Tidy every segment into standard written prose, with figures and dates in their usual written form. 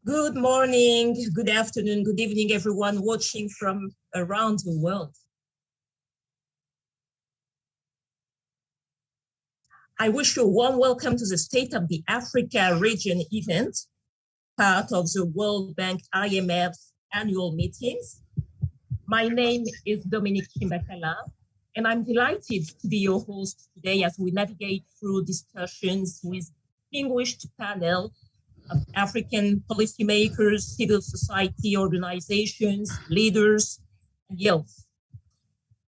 Good morning, good afternoon, good evening, everyone watching from around the world. I wish you a warm welcome to the State of the Africa region event, part of the World Bank IMF's annual meetings. My name is Dominique Chimbakala, and I'm delighted to be your host today as we navigate through discussions with distinguished panel of African policymakers, civil society organizations, leaders, and youth.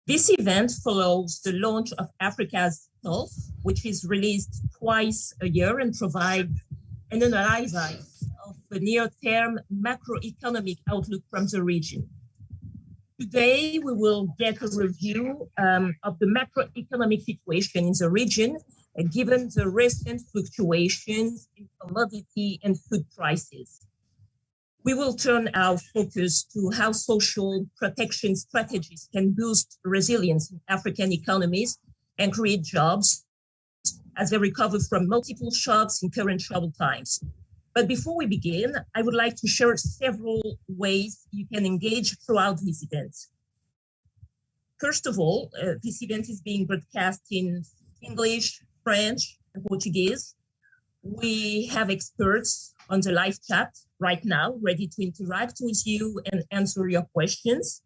This event follows the launch of Africa's Pulse, which is released twice a year and provides an analysis of the near-term macroeconomic outlook from the region. Today, we will get a review of the macroeconomic situation in the region, given the recent fluctuations in commodity and food prices. We will turn our focus to how social protection strategies can boost resilience in African economies and create jobs as they recover from multiple shocks in current troubled times. But before we begin, I would like to share several ways you can engage throughout this event. First of all, this event is being broadcast in English, French, and Portuguese. We have experts on the live chat right now, ready to interact with you and answer your questions.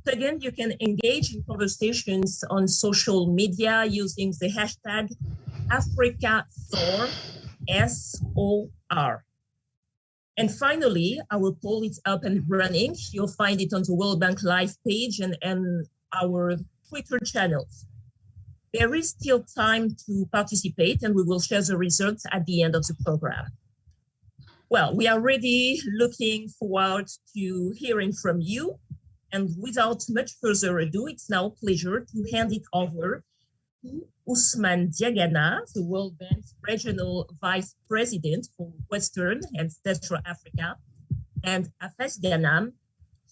Second, you can engage in conversations on social media using the hashtag AfricaSOR, S-O-R. And finally, our poll is up and running. You'll find it on the World Bank Live page and our Twitter channels. There is still time to participate, and we will share the results at the end of the program. Well, we are really looking forward to hearing from you. And without much further ado, it's now a pleasure to hand it over to Ousmane Diagana, the World Bank's Regional Vice President for Western and Central Africa, and Hafez Ghanem,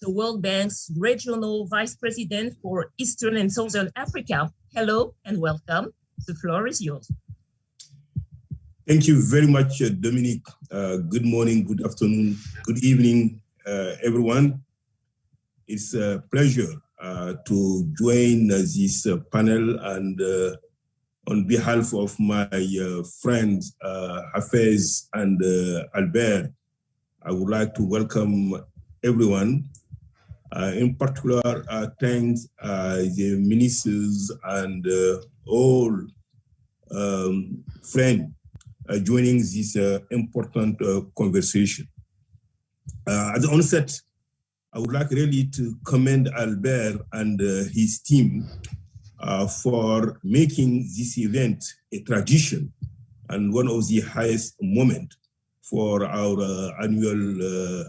the World Bank's Regional Vice President for Eastern and Southern Africa. Hello and welcome. The floor is yours. Thank you very much, Dominique. Good morning, good afternoon, good evening, everyone. It's a pleasure to join this panel, and on behalf of my friends Hafez and Albert, I would like to welcome everyone. In particular, thanks the ministers and all friends joining this important conversation. At the onset, I would like really to commend Albert and his team for making this event a tradition and one of the highest moments for our annual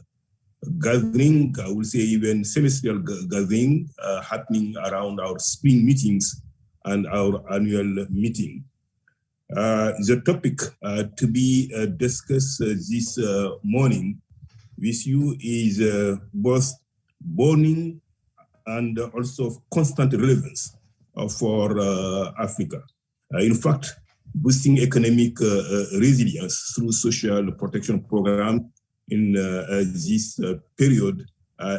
gathering, I would say even semestral gathering, happening around our spring meetings and our annual meeting. The topic to be discussed this morning with you is both burning and also constant relevance for Africa. In fact, boosting economic resilience through social protection program in this period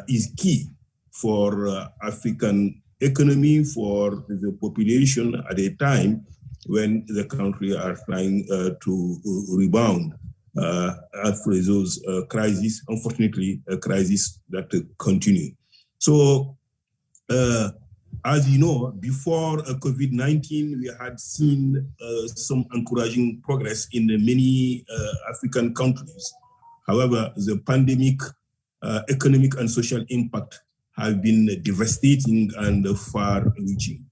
is key for African economy, for the population at a time when the country are trying to rebound after those crises, unfortunately, a crisis that continue. So, as you know, before COVID-19, we had seen some encouraging progress in many African countries. However, the pandemic economic and social impact have been devastating and far-reaching.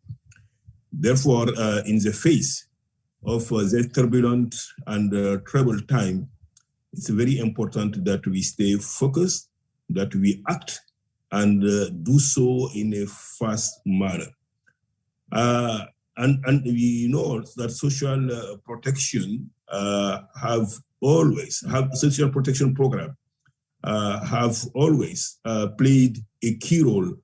Therefore, in the face of the turbulent and troubled time, it's very important that we stay focused, that we act, and do so in a fast manner. And we know that social protection social protection program have always played a key role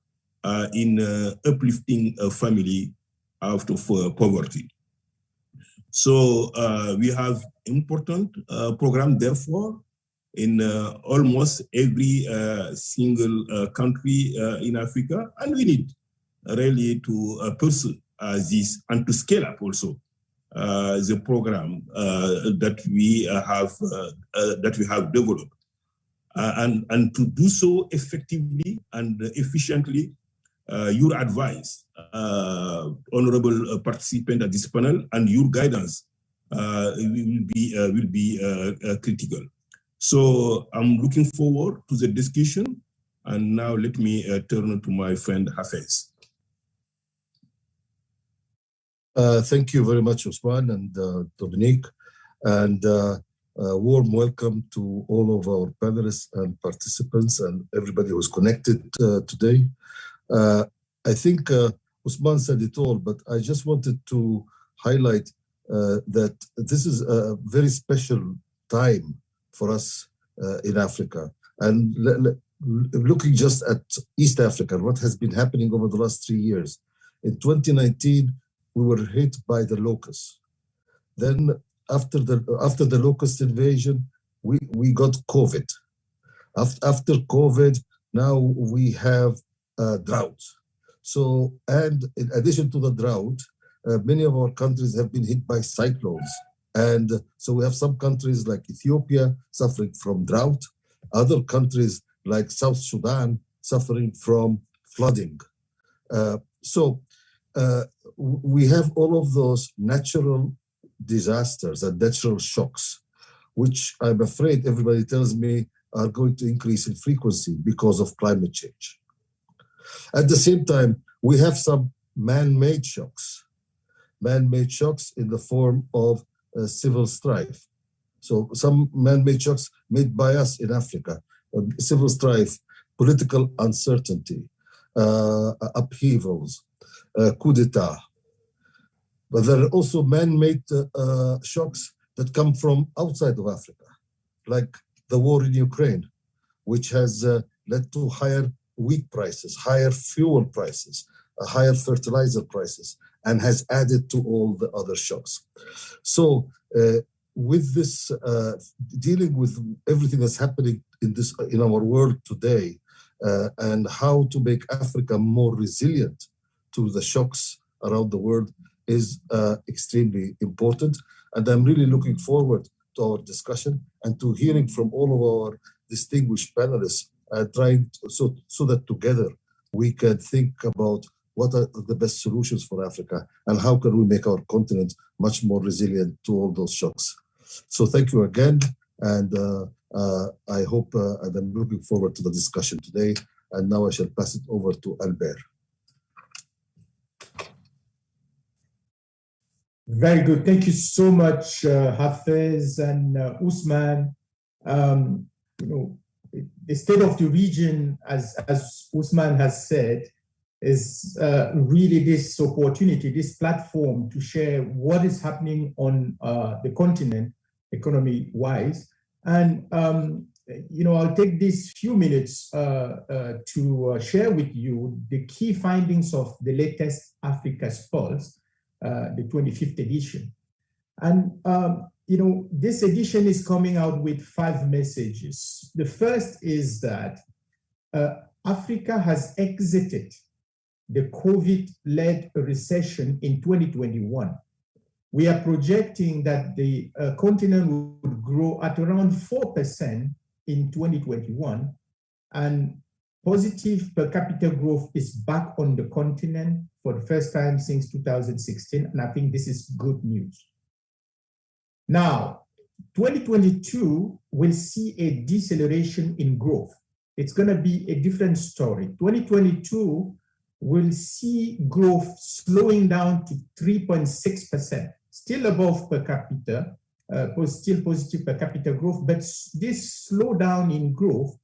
in uplifting a family out of poverty. So we have important program, therefore, in almost every single country in Africa, and we need really to pursue this and to scale up also the program that we have developed, and to do so effectively and efficiently. Your advice, honorable participant at this panel, and your guidance will be critical. So I'm looking forward to the discussion. And now let me turn to my friend Hafez. Thank you very much, Ousmane and Dominique, and warm welcome to all of our panelists and participants and everybody who's connected today. I think Ousmane said it all, but I just wanted to highlight that this is a very special time for us in Africa. And looking just at East Africa, what has been happening over the last 3 years. In 2019, we were hit by the locusts. Then after the locust invasion, we got COVID. After COVID, now we have drought. So, and in addition to the drought, many of our countries have been hit by cyclones. And so we have some countries like Ethiopia suffering from drought, other countries like South Sudan suffering from flooding. We have all of those natural disasters and natural shocks, which I'm afraid everybody tells me are going to increase in frequency because of climate change. At the same time, we have some man-made shocks in the form of civil strife. So some man-made shocks made by us in Africa, civil strife, political uncertainty, upheavals, coup d'etat. But there are also man-made shocks that come from outside of Africa, like the war in Ukraine, which has led to higher wheat prices, higher fuel prices, higher fertilizer prices, and has added to all the other shocks. So with this, dealing with everything that's happening in our world today, and how to make Africa more resilient to the shocks around the world is extremely important. And I'm really looking forward to our discussion and to hearing from all of our distinguished panelists, so that together we can think about what are the best solutions for Africa and how can we make our continent much more resilient to all those shocks. So thank you again, and I hope, and I'm looking forward to the discussion today. And now I shall pass it over to Albert. Very good. Thank you so much, Hafez and Ousmane. The state of the region, as Ousmane has said, is really this opportunity, this platform to share what is happening on the continent, economy-wise. And, I'll take these few minutes to share with you the key findings of the latest Africa's Pulse, the 25th edition. And, this edition is coming out with 5 messages. The first is that Africa has exited the COVID-led recession in 2021. We are projecting that the continent would grow at around 4% in 2021, and positive per capita growth is back on the continent for the first time since 2016, and I think this is good news. Now, 2022 will see a deceleration in growth. It's going to be a different story. 2022 will see growth slowing down to 3.6%, still above per capita, still positive per capita growth, but this slowdown in growth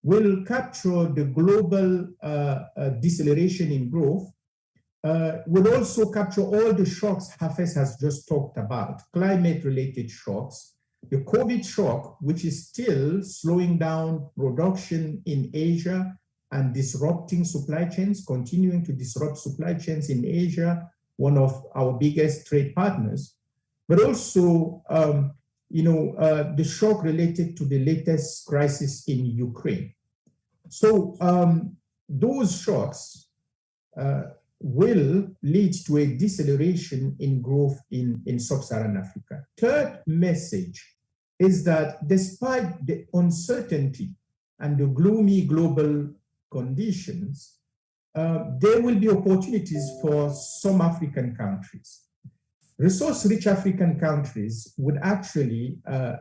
will capture the global deceleration in growth, will also capture all the shocks Hafez has just talked about, climate-related shocks, the COVID shock, which is still slowing down production in Asia and disrupting supply chains, continuing to disrupt supply chains in Asia, one of our biggest trade partners, but also, the shock related to the latest crisis in Ukraine. So those shocks will lead to a deceleration in growth in sub-Saharan Africa. Third message is that despite the uncertainty and the gloomy global conditions, there will be opportunities for some African countries. Resource-rich African countries would actually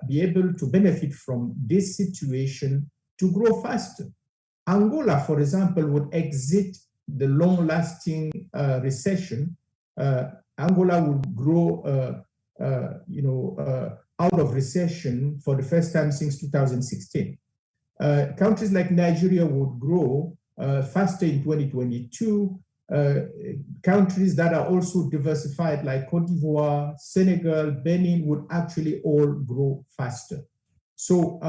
be able to benefit from this situation to grow faster. Angola, for example, would exit the long-lasting recession. Angola would grow, out of recession for the first time since 2016. Countries like Nigeria would grow faster in 2022. Countries that are also diversified like Cote d'Ivoire, Senegal, Benin would actually all grow faster. So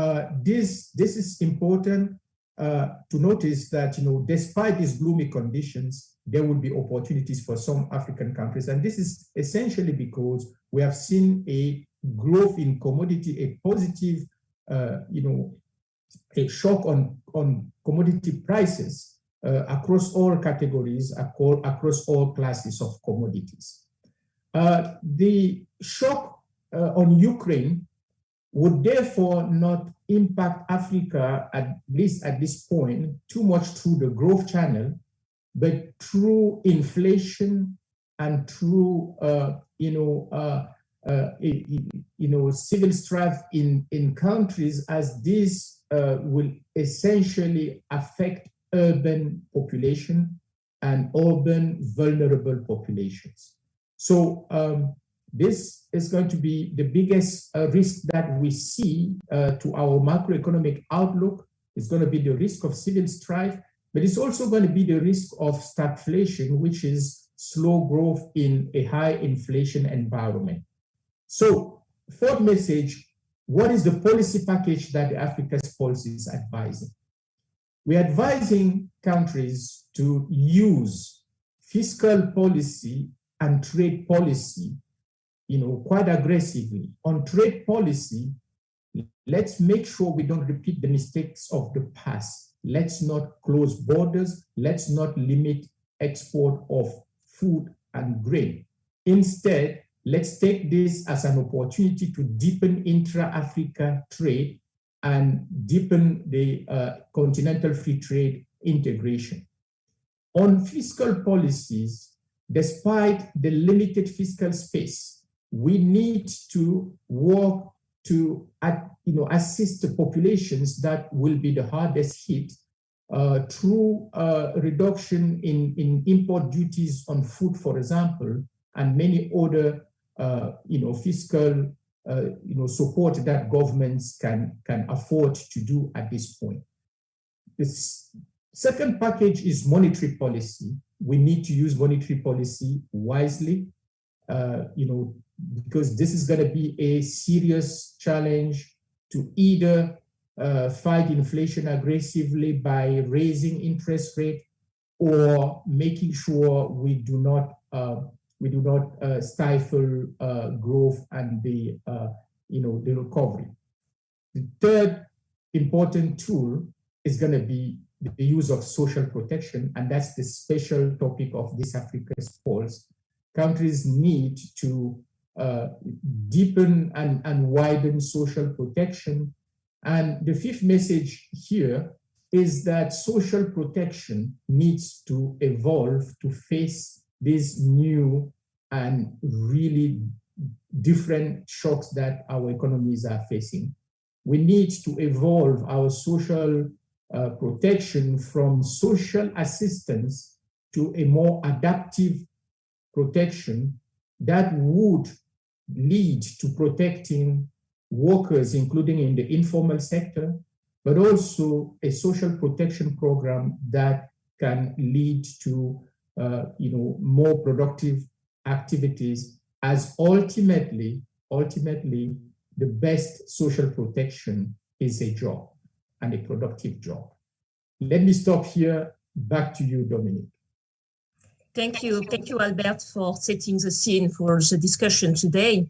this is important to notice that, despite these gloomy conditions, there will be opportunities for some African countries. And this is essentially because we have seen a growth in commodity, a positive, a shock on commodity prices across all categories, across all classes of commodities. The shock on Ukraine would therefore not impact Africa, at least at this point, too much through the growth channel, but through inflation and through civil strife in countries, as this will essentially affect urban population and urban vulnerable populations. So this is going to be the biggest risk that we see to our macroeconomic outlook. It's going to be the risk of civil strife, but it's also going to be the risk of stagflation, which is slow growth in a high inflation environment. So, fourth message, what is the policy package that the Africa's policy is advising? We're advising countries to use fiscal policy and trade policy, quite aggressively. On trade policy, let's make sure we don't repeat the mistakes of the past. Let's not close borders. Let's not limit export of food and grain. Instead, let's take this as an opportunity to deepen intra-Africa trade and deepen the continental free trade integration. On fiscal policies, despite the limited fiscal space, we need to work to assist the populations that will be the hardest hit through reduction in import duties on food, for example, and many other fiscal support that governments can afford to do at this point. The second package is monetary policy. We need to use monetary policy wisely, because this is going to be a serious challenge to either fight inflation aggressively by raising interest rate or making sure we do not stifle growth and the recovery. The third important tool is going to be the use of social protection, and that's the special topic of this Africa's Pulse. Countries need to deepen and widen social protection. And the fifth message here is that social protection needs to evolve to face these new and really different shocks that our economies are facing. We need to evolve our social protection from social assistance to a more adaptive protection that would lead to protecting workers, including in the informal sector, but also a social protection program that can lead to more productive activities, as ultimately the best social protection is a job and a productive job. Let me stop here. Back to you, Dominic. Thank you, Albert, for setting the scene for the discussion today.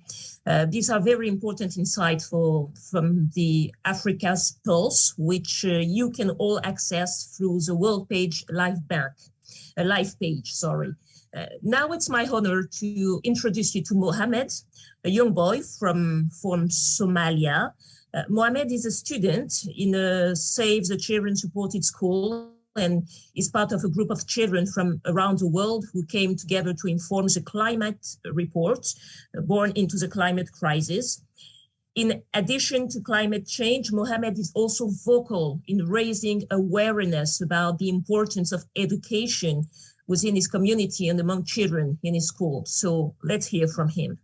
These are very important insights from the Africa's Pulse, which you can all access through the World Page Live page. Now it's my honor to introduce you to Mohammed, a young boy from Somalia. Mohammed is a student in a Save the Children supported school and is part of a group of children from around the world who came together to inform the climate report born into the climate crisis. In addition to climate change, Mohammed is also vocal in raising awareness about the importance of education within his community and among children in his school. So let's hear from him.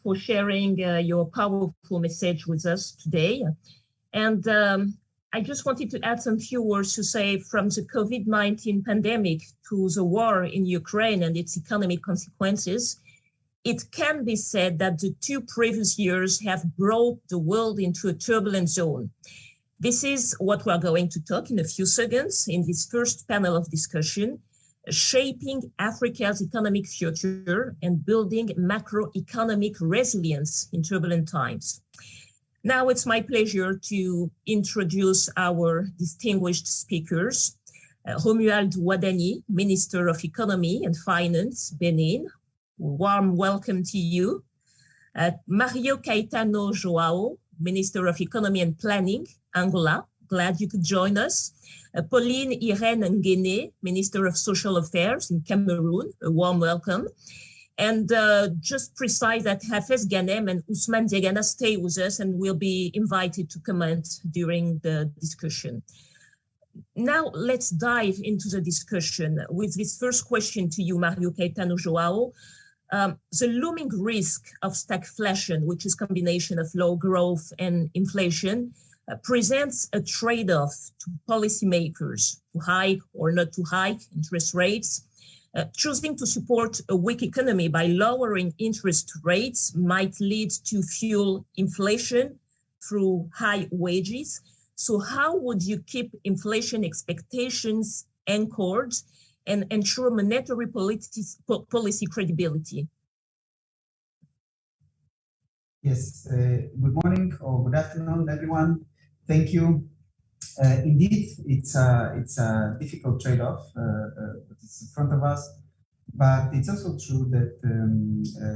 For sharing your powerful message with us today. And I just wanted to add some few words to say from the COVID-19 pandemic to the war in Ukraine and its economic consequences. It can be said that the 2 previous years have brought the world into a turbulent zone. This is what we're going to talk in a few seconds in this first panel of discussion, shaping Africa's economic future and building macroeconomic resilience in turbulent times. Now it's my pleasure to introduce our distinguished speakers. Romuald Wadagni, Minister of Economy and Finance, Benin. Warm welcome to you. Maah Keita João, Minister of Economy and Planning, Angola. Glad you could join us. Pauline Irène Nguene, Minister of Social Affairs in Cameroon. A warm welcome. And just precise that Hafez Ghanem and Ousmane Diagana stay with us and will be invited to comment during the discussion. Now let's dive into the discussion with this first question to you, Maah Keita João. The looming risk of stagflation, which is a combination of low growth and inflation, presents a trade-off to policymakers to hike or not to hike interest rates. Choosing to support a weak economy by lowering interest rates might lead to fuel inflation through high wages. So how would you keep inflation expectations anchored and ensure monetary policy credibility? Yes, good morning or good afternoon, everyone. Thank you. Indeed, it's a difficult trade-off that is in front of us, but it's also true that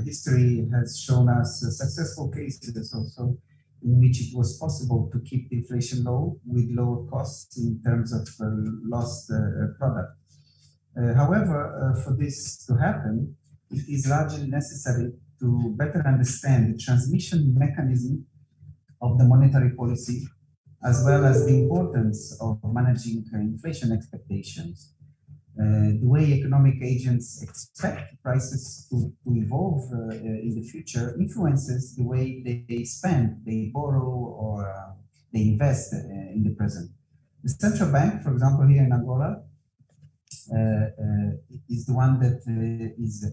history has shown us successful cases also in which it was possible to keep inflation low with lower costs in terms of lost product. However, for this to happen, it is largely necessary to better understand the transmission mechanism of the monetary policy, as well as the importance of managing inflation expectations. The way economic agents expect prices to evolve in the future influences the way they spend, they borrow, or they invest in the present. The central bank, for example, here in Angola, is the one that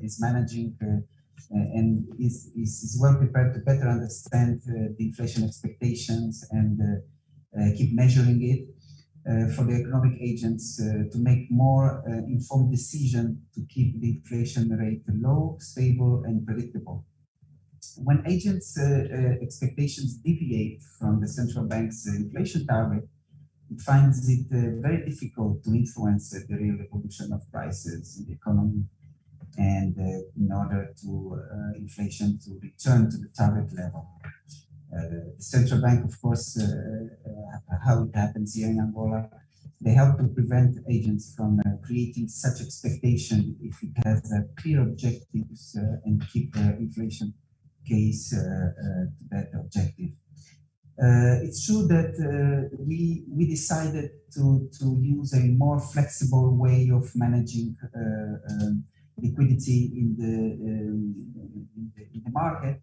is managing and is well prepared to better understand the inflation expectations and keep measuring it for the economic agents to make more informed decision to keep the inflation rate low, stable, and predictable. When agents' expectations deviate from the central bank's inflation target, it finds it very difficult to influence the real evolution of prices in the economy, and in order to inflation to return to the target level. The central bank, of course, how it happens here in Angola, they help to prevent agents from creating such expectation if it has clear objectives and keep the inflation case to that objective. It's true that we decided to use a more flexible way of managing liquidity in the market,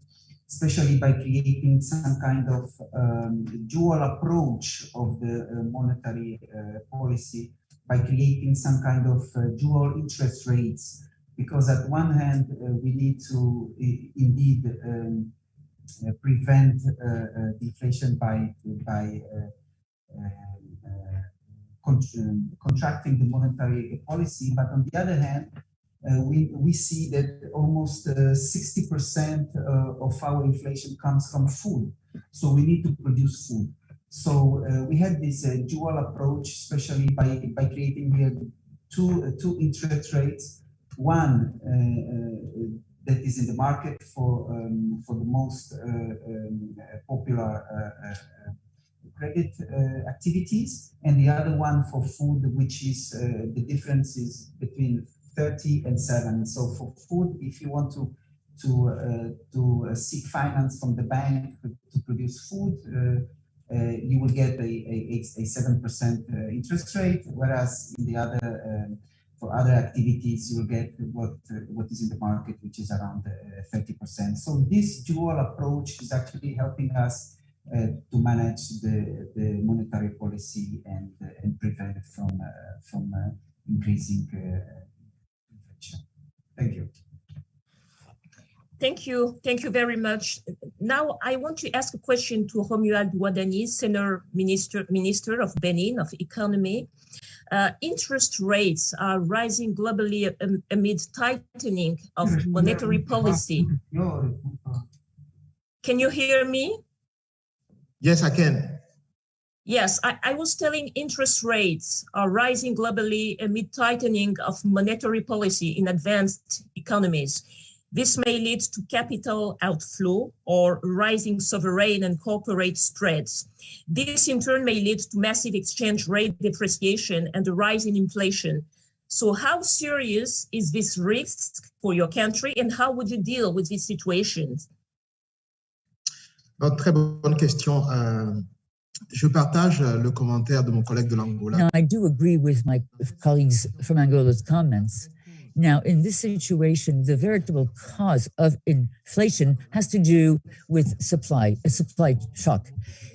especially by creating some kind of dual approach of the monetary policy, by creating some kind of dual interest rates, because at one hand we need to indeed prevent deflation by contracting the monetary policy, but on the other hand, we see that almost 60% of our inflation comes from food. So we need to produce food. So we had this dual approach, especially by creating here two interest rates. One that is in the market for the most popular credit activities, and the other one for food, which is the difference is between 30 and 7. So for food, if you want to seek finance from the bank to produce food, you will get a 7% interest rate, whereas in the other for other activities you will get what is in the market, which is around 30%. So this dual approach is actually helping us to manage the monetary policy and prevent from increasing inflation. Thank you. Thank you. Thank you very much. Now I want to ask a question to Romuald Wadagni, Senior Minister of Benin of Economy. Interest rates are rising globally amid tightening of monetary policy. Can you hear me? Yes, I can. Yes, I was telling interest rates are rising globally amid tightening of monetary policy in advanced economies. This may lead to capital outflow or rising sovereign and corporate spreads. This in turn may lead to massive exchange rate depreciation and a rise in inflation. So how serious is this risk for your country, and how would you deal with these situations? Très bonne question. Je partage le commentaire de mon collègue de l'Angola. Now, I do agree with my colleagues from Angola's comments. Now, in this situation, the veritable cause of inflation has to do with a supply shock.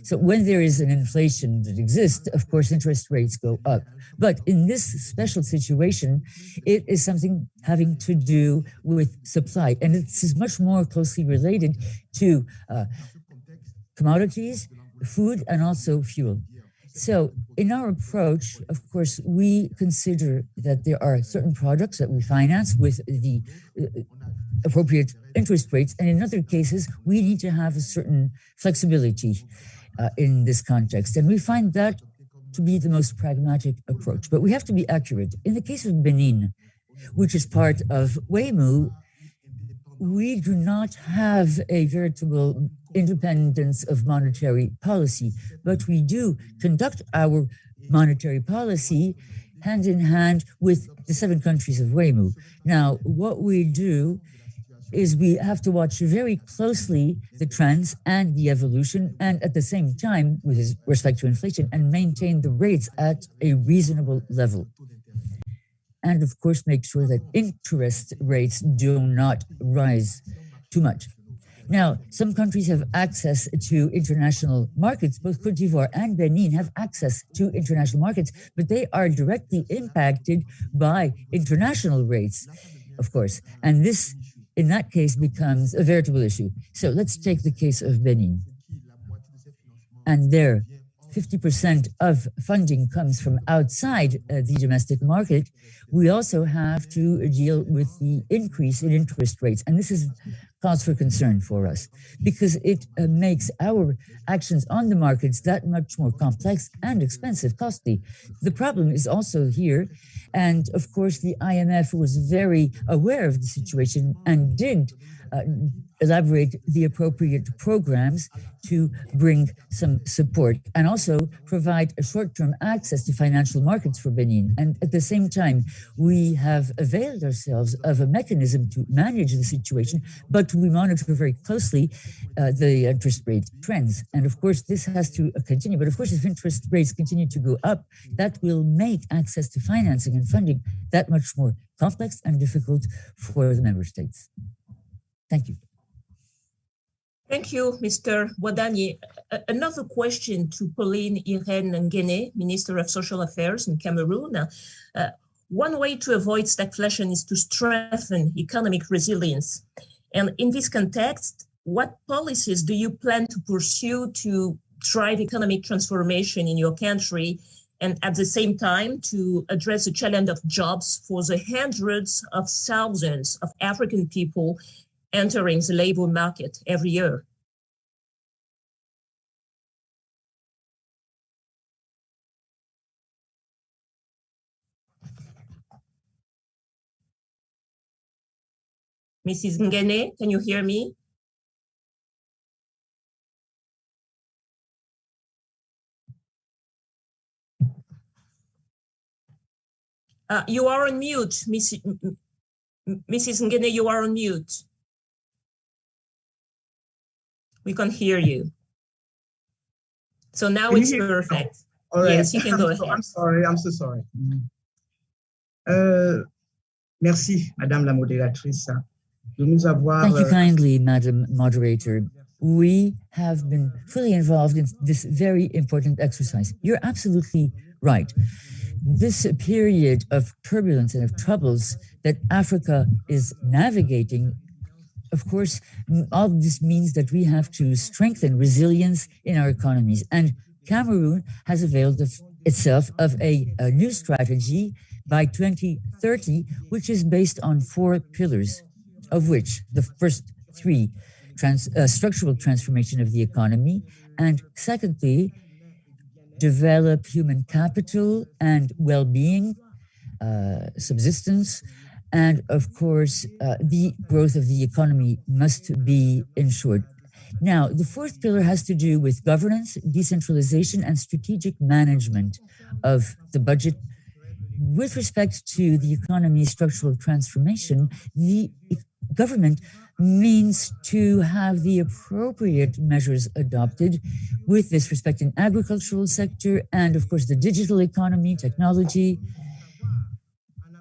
So when there is an inflation that exists, of course, interest rates go up. But in this special situation, it is something having to do with supply. And this is much more closely related to commodities, food, and also fuel. So in our approach, of course, we consider that there are certain products that we finance with the appropriate interest rates. And in other cases, we need to have a certain flexibility in this context. And we find that to be the most pragmatic approach. But we have to be accurate. In the case of Benin, which is part of WEMU, we do not have a veritable independence of monetary policy, but we do conduct our monetary policy hand in hand with the 7 countries of WEMU. Now, what we do is we have to watch very closely the trends and the evolution, and at the same time, with respect to inflation, and maintain the rates at a reasonable level. and of course make sure that interest rates do not rise too much. Now, some countries have access to international markets. Both Côte d'Ivoire and Benin have access to international markets, but they are directly impacted by international rates, of course. And this, in that case, becomes a veritable issue. So let's take the case of Benin. And there, 50% of funding comes from outside the domestic market. We also have to deal with the increase in interest rates. And this is cause for concern for us because it makes our actions on the markets that much more complex and expensive, costly. The problem is also here. And of course, the IMF was very aware of the situation and did elaborate the appropriate programs to bring some support and also provide a short-term access to financial markets for Benin. And at the same time, we have availed ourselves of a mechanism to manage the situation, but we monitor very closely the interest rate trends. And of course, this has to continue. But of course, if interest rates continue to go up, that will make access to financing and funding that much more complex and difficult for the member states. Thank you. Thank you, Mr. Wadagni. Another question to Pauline, Irène, and Nguene, Minister of Social Affairs in Cameroon. One way to avoid stagflation is to strengthen economic resilience. And in this context, what policies do you plan to pursue to drive economic transformation in your country and at the same time to address the challenge of jobs for the hundreds of thousands of African people entering the labor market every year? Mrs. Nguene, can you hear me? You are on mute, Mrs. Nguene, you are on mute. We can hear you. So now it's perfect. All right. Yes, you can go ahead. I'm sorry. I'm so sorry. Merci, Madame la modératrice, de nous avoir. Thank you kindly, Madam Moderator. We have been fully involved in this very important exercise. You're absolutely right. This period of turbulence and of troubles that Africa is navigating, of course, all this means that we have to strengthen resilience in our economies. And Cameroon has availed itself of a new strategy by 2030, which is based on 4 pillars, of which the first 3, structural transformation of the economy, and secondly, develop human capital and well-being, subsistence, and of course, the growth of the economy must be ensured. Now, the 4th pillar has to do with governance, decentralization, and strategic management of the budget. With respect to the economy's structural transformation, the government means to have the appropriate measures adopted with this respect in agricultural sector and, of course, the digital economy, technology,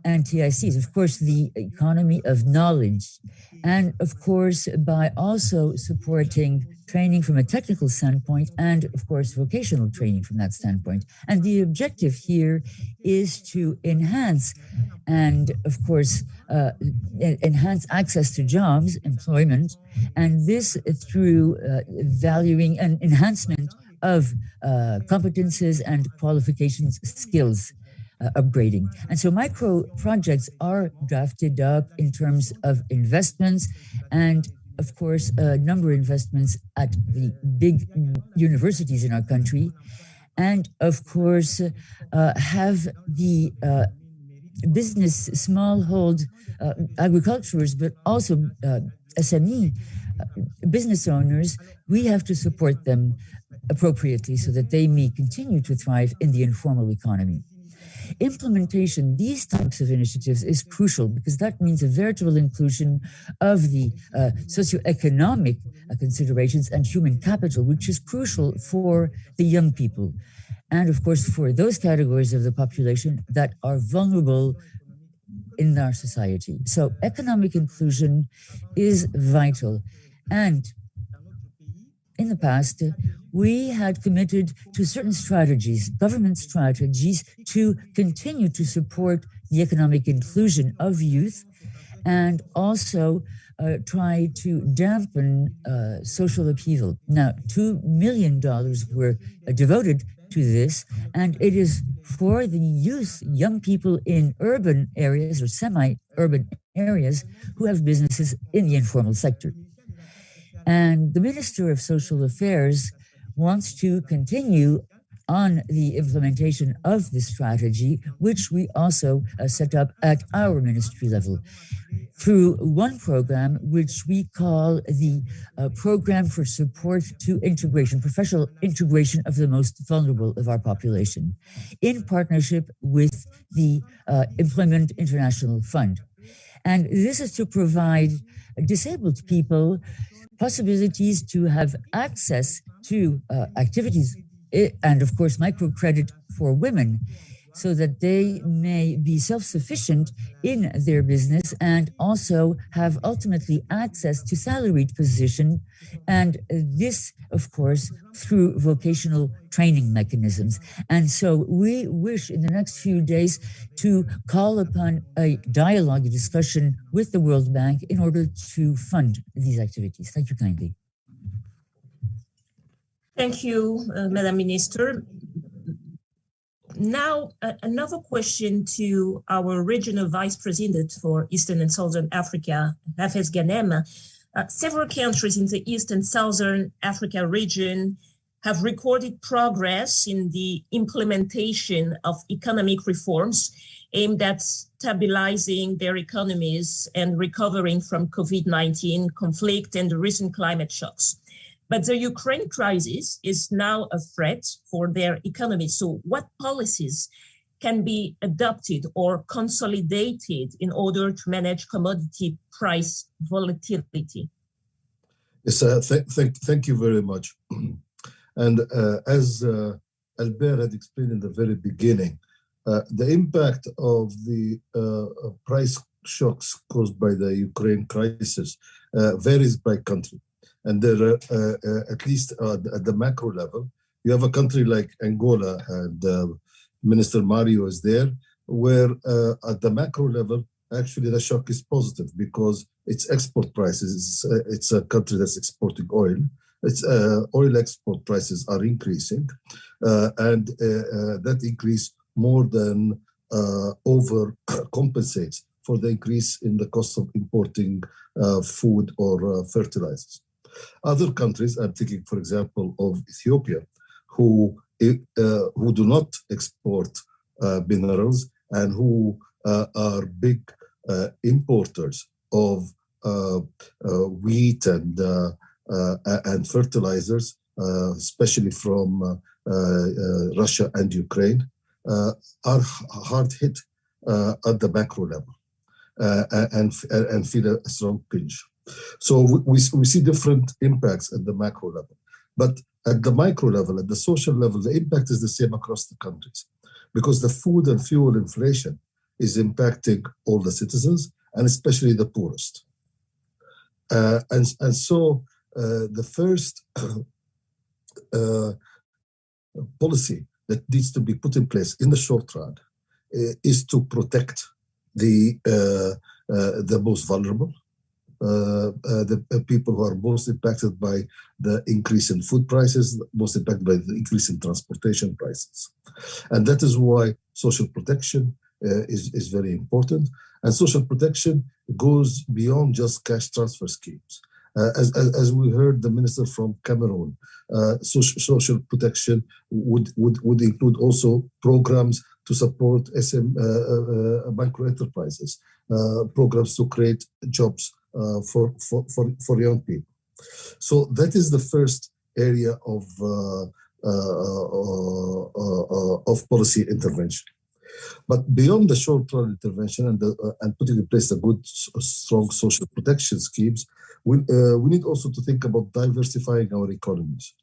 and TICs, of course, the economy of knowledge, and of course, by also supporting training from a technical standpoint and, of course, vocational training from that standpoint. And the objective here is to enhance and, of course, enhance access to jobs, employment, and this through valuing and enhancement of competences and qualifications, skills. Upgrading. And so micro projects are drafted up in terms of investments and, of course, a number of investments at the big universities in our country. And, of course, have the business, smallhold agriculturers, but also SME business owners. We have to support them appropriately so that they may continue to thrive in the informal economy. Implementation, these types of initiatives is crucial because that means a veritable inclusion of the socioeconomic considerations and human capital, which is crucial for the young people. And of course, for those categories of the population that are vulnerable in our society. So economic inclusion is vital. And in the past, we had committed to certain strategies, government strategies, to continue to support the economic inclusion of youth and also try to dampen social upheaval. Now, $2 million were devoted to this, and it is for the youth, young people in urban areas or semi-urban areas who have businesses in the informal sector. And the Minister of Social Affairs wants to continue on the implementation of this strategy, which we also set up at our ministry level through one program, which we call the Program for Support to Integration, Professional Integration of the Most Vulnerable of our population, in partnership with the Employment International Fund. And this is to provide disabled people possibilities to have access to activities and, of course, microcredit for women, so that they may be self-sufficient in their business and also have ultimately access to salaried position. And this, of course, through vocational training mechanisms. And so we wish in the next few days to call upon a dialogue, a discussion with the World Bank in order to fund these activities. Thank you kindly. Thank you, Madam Minister. Now, another question to our regional vice president for Eastern and Southern Africa, Hafez Ghanem. Several countries in the East and Southern Africa region have recorded progress in the implementation of economic reforms aimed at stabilizing their economies and recovering from COVID-19 conflict and the recent climate shocks. But the Ukraine crisis is now a threat for their economy. So what policies can be adopted or consolidated in order to manage commodity price volatility? Yes, thank you very much. And as Albert had explained in the very beginning, the impact of the price shocks caused by the Ukraine crisis varies by country. And there are, at least at the macro level, you have a country like Angola, and Minister Mário is there, where at the macro level, actually the shock is positive because its export prices, it's a country that's exporting oil. Its oil export prices are increasing, and that increase more than overcompensates for the increase in the cost of importing food or fertilizers. Other countries, I'm thinking, for example, of Ethiopia, who do not export minerals and who are big importers of wheat and fertilizers, especially from Russia and Ukraine, are hard hit at the macro level and feel a strong pinch. So we see different impacts at the macro level. But at the micro level, at the social level, the impact is the same across the countries because the food and fuel inflation is impacting all the citizens and especially the poorest. And so the first policy that needs to be put in place in the short run is to protect the most vulnerable, the people who are most impacted by the increase in food prices, most impacted by the increase in transportation prices. And that is why social protection is very important. And social protection goes beyond just cash transfer schemes. As we heard the minister from Cameroon, social protection would include also programs to support micro enterprises, programs to create jobs for young people. So that is the first area of policy intervention. But beyond the short-run intervention and putting in place a good, strong social protection schemes, we need also to think about diversifying our economies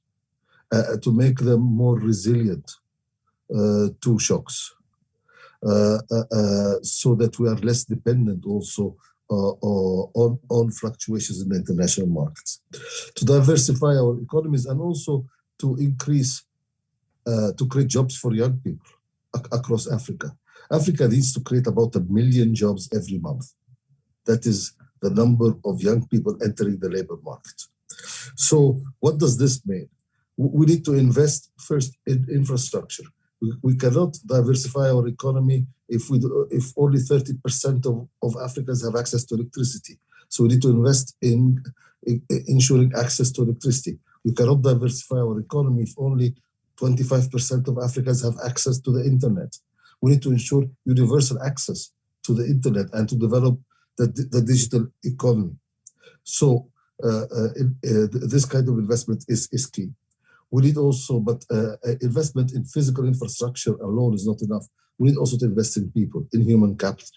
to make them more resilient to shocks. so that we are less dependent also on fluctuations in the international markets, to diversify our economies, and also to increase, to create jobs for young people across Africa. Africa needs to create about 1 million jobs every month. That is the number of young people entering the labor market. So what does this mean? We need to invest first in infrastructure. We cannot diversify our economy if only 30% of Africans have access to electricity. So we need to invest in ensuring access to electricity. We cannot diversify our economy if only 25% of Africans have access to the internet. We need to ensure universal access to the internet and to develop the digital economy. So this kind of investment is key. We need also, but investment in physical infrastructure alone is not enough. We need also to invest in people, in human capital,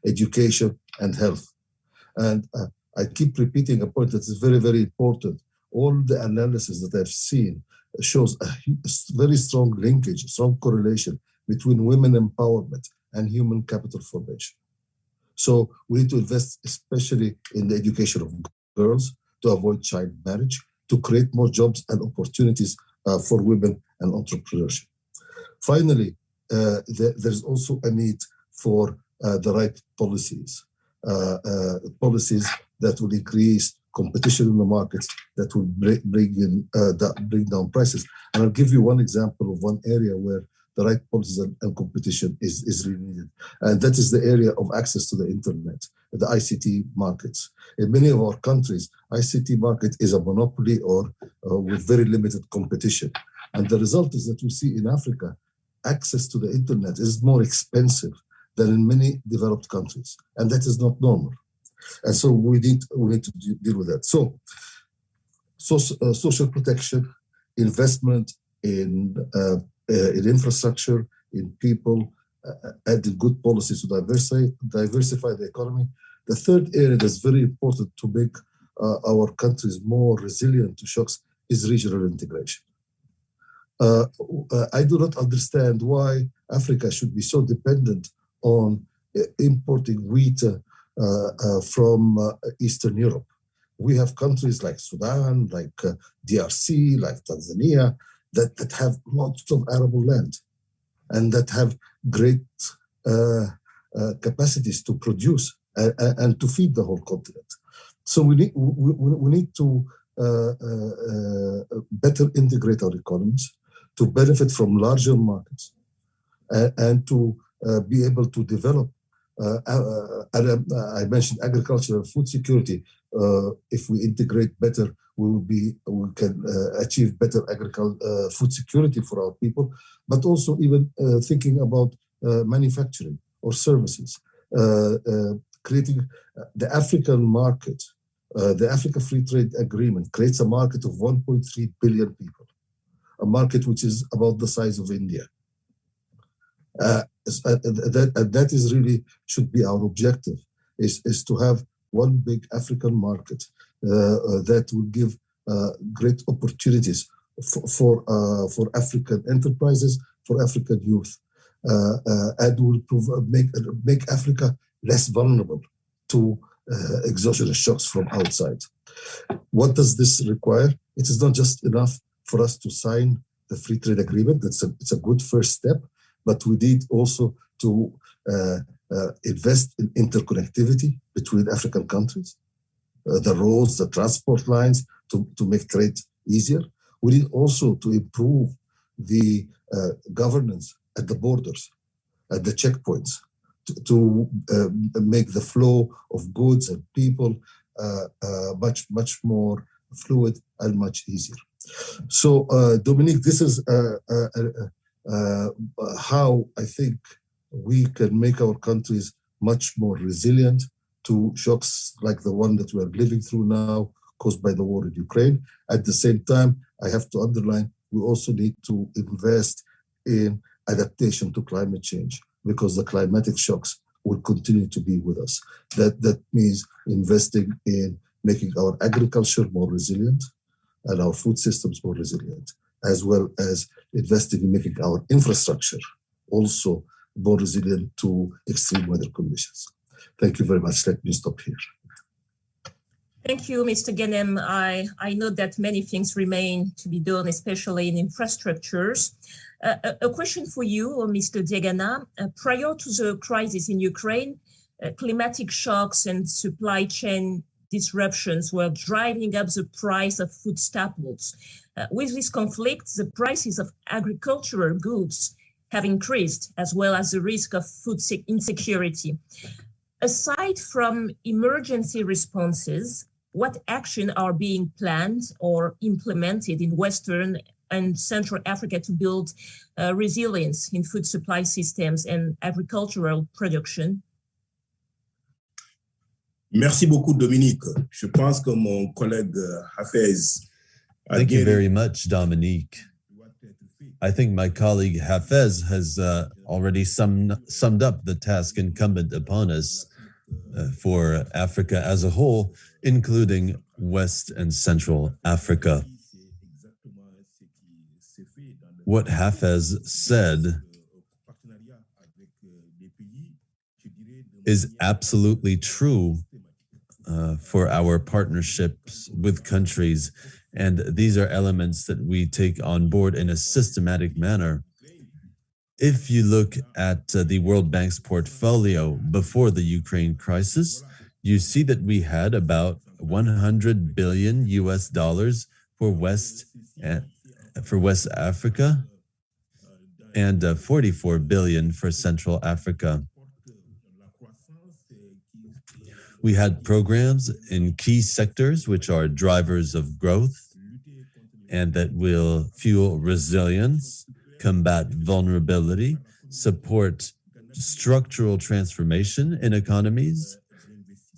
education, and health. And I keep repeating a point that is very, very important. All the analysis that I've seen shows a very strong linkage, strong correlation between women empowerment and human capital formation. So we need to invest especially in the education of girls to avoid child marriage, to create more jobs and opportunities for women and entrepreneurship. Finally, there's also a need for the right policies, policies that will increase competition in the markets, that will bring down prices. And I'll give you one example of one area where the right policies and competition is really needed. And that is the area of access to the internet, the ICT markets. In many of our countries, ICT market is a monopoly or with very limited competition. And the result is that we see in Africa, access to the internet is more expensive than in many developed countries. And that is not normal. And so we need to deal with that. So social protection, investment in infrastructure, in people, and in good policies to diversify the economy. The third area that's very important to make our countries more resilient to shocks is regional integration. I do not understand why Africa should be so dependent on importing wheat from Eastern Europe. We have countries like Sudan, like DRC, like Tanzania, that have lots of arable land and that have great capacities to produce and to feed the whole continent. So we need to better integrate our economies to benefit from larger markets and to be able to develop. I mentioned agriculture and food security. If we integrate better, we can achieve better food security for our people, but also even thinking about manufacturing or services, creating the African market. The Africa Free Trade Agreement creates a market of 1.3 billion people, a market which is about the size of India. That is really should be our objective, is to have one big African market that will give great opportunities for African enterprises, for African youth, and will make Africa less vulnerable to exogenous shocks from outside. What does this require? It is not just enough for us to sign the free trade agreement. It's a good first step, but we need also to invest in interconnectivity between African countries, the roads, the transport lines, to make trade easier. We need also to improve the governance at the borders, at the checkpoints, to make the flow of goods and people much more fluid and much easier. So, Dominique, this is how I think we can make our countries much more resilient to shocks like the one that we are living through now, caused by the war in Ukraine. At the same time, I have to underline, we also need to invest in adaptation to climate change, because the climatic shocks will continue to be with us. That means investing in making our agriculture more resilient and our food systems more resilient, as well as investing in making our infrastructure also more resilient to extreme weather conditions. Thank you very much. Let me stop here. Thank you, Mr. Ghanem. I know that many things remain to be done, especially in infrastructures. A question for you, Mr. Diagana. Prior to the crisis in Ukraine, climatic shocks and supply chain disruptions were driving up the price of food staples. With this conflict, the prices of agricultural goods have increased, as well as the risk of food insecurity. Aside from emergency responses, what actions are being planned or implemented in Western and Central Africa to build resilience in food supply systems and agricultural production? Merci beaucoup, Dominique. Je pense que mon collègue Hafez. Thank you very much, Dominique. I think my colleague Hafez has already summed up the task incumbent upon us for Africa as a whole, including West and Central Africa. What Hafez said is absolutely true for our partnerships with countries. And these are elements that we take on board in a systematic manner. If you look at the World Bank's portfolio before the Ukraine crisis, you see that we had about $100 billion for West Africa and 44 billion for Central Africa. We had programs in key sectors which are drivers of growth and that will fuel resilience, combat vulnerability, support structural transformation in economies.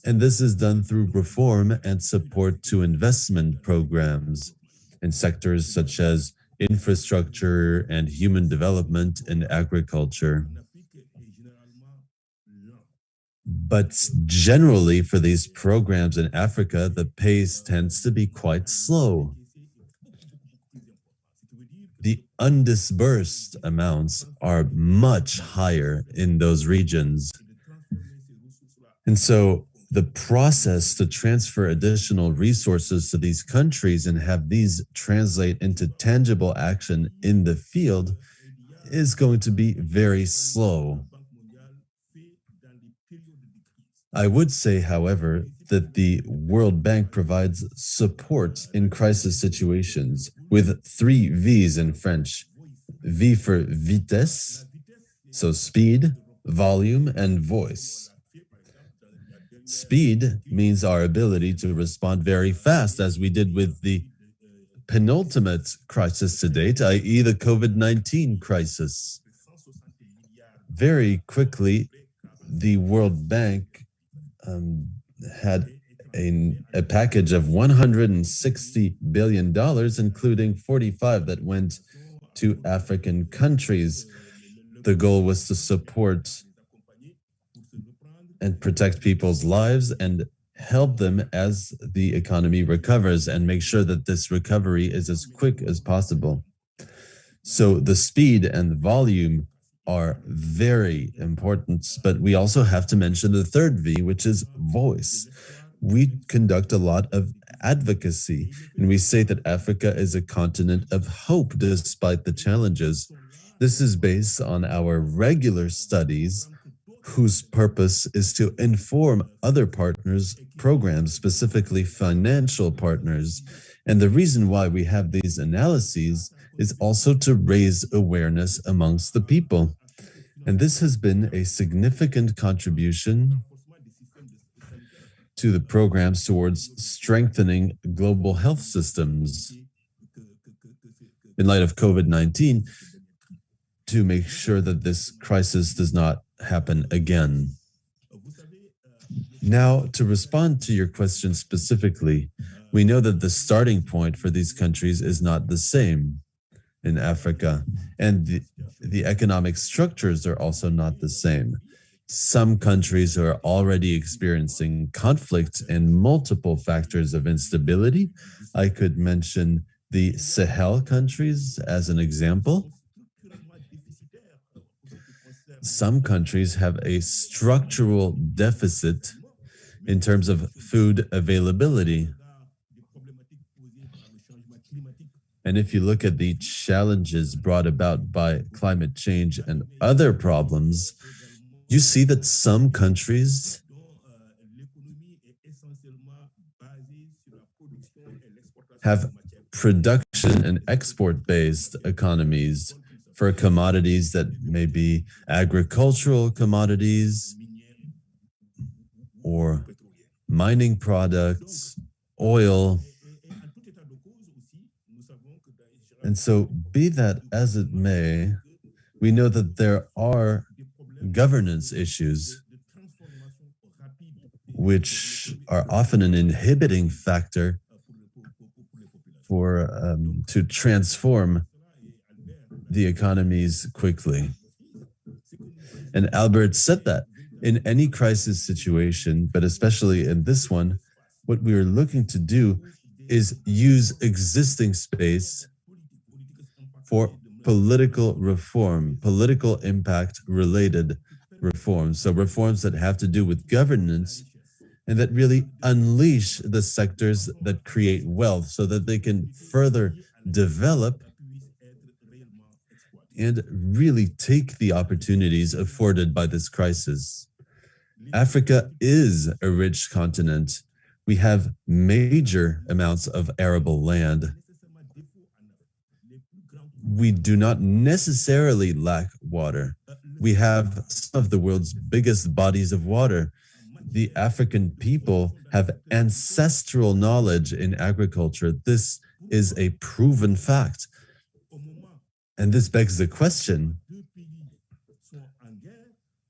And this is done through reform and support to investment programs in sectors such as infrastructure and human development and agriculture. But generally, for these programs in Africa, the pace tends to be quite slow. The undisbursed amounts are much higher in those regions. And so the process to transfer additional resources to these countries and have these translate into tangible action in the field is going to be very slow. I would say, however, that the World Bank provides support in crisis situations with 3 V's in French. V for vitesse, so speed, volume, and voice. Speed means our ability to respond very fast, as we did with the penultimate crisis to date, i.e. the COVID-19 crisis. Very quickly, the World Bank had a package of $160 billion, including 45 that went to African countries. The goal was to support and protect people's lives and help them as the economy recovers and make sure that this recovery is as quick as possible. So the speed and the volume are very important, but we also have to mention the 3rd V, which is voice. We conduct a lot of advocacy, and we say that Africa is a continent of hope despite the challenges. This is based on our regular studies, whose purpose is to inform other partners' programs, specifically financial partners. And the reason why we have these analyses is also to raise awareness amongst the people. And this has been a significant contribution to the programs towards strengthening global health systems in light of COVID-19 to make sure that this crisis does not happen again. Now, to respond to your question specifically, we know that the starting point for these countries is not the same in Africa, and the economic structures are also not the same. Some countries are already experiencing conflict and multiple factors of instability. I could mention the Sahel countries as an example. some countries have a structural deficit in terms of food availability. And if you look at the challenges brought about by climate change and other problems, you see that some countries have production and export-based economies for commodities that may be agricultural commodities or mining products, oil. And so, be that as it may, we know that there are governance issues which are often an inhibiting factor for to transform the economies quickly. And Albert said that in any crisis situation, but especially in this one, what we are looking to do is use existing space for political reform, political impact related reforms. So reforms that have to do with governance and that really unleash the sectors that create wealth so that they can further develop and really take the opportunities afforded by this crisis. Africa is a rich continent. We have major amounts of arable land. We do not necessarily lack water. We have some of the world's biggest bodies of water. The African people have ancestral knowledge in agriculture. This is a proven fact. And this begs the question,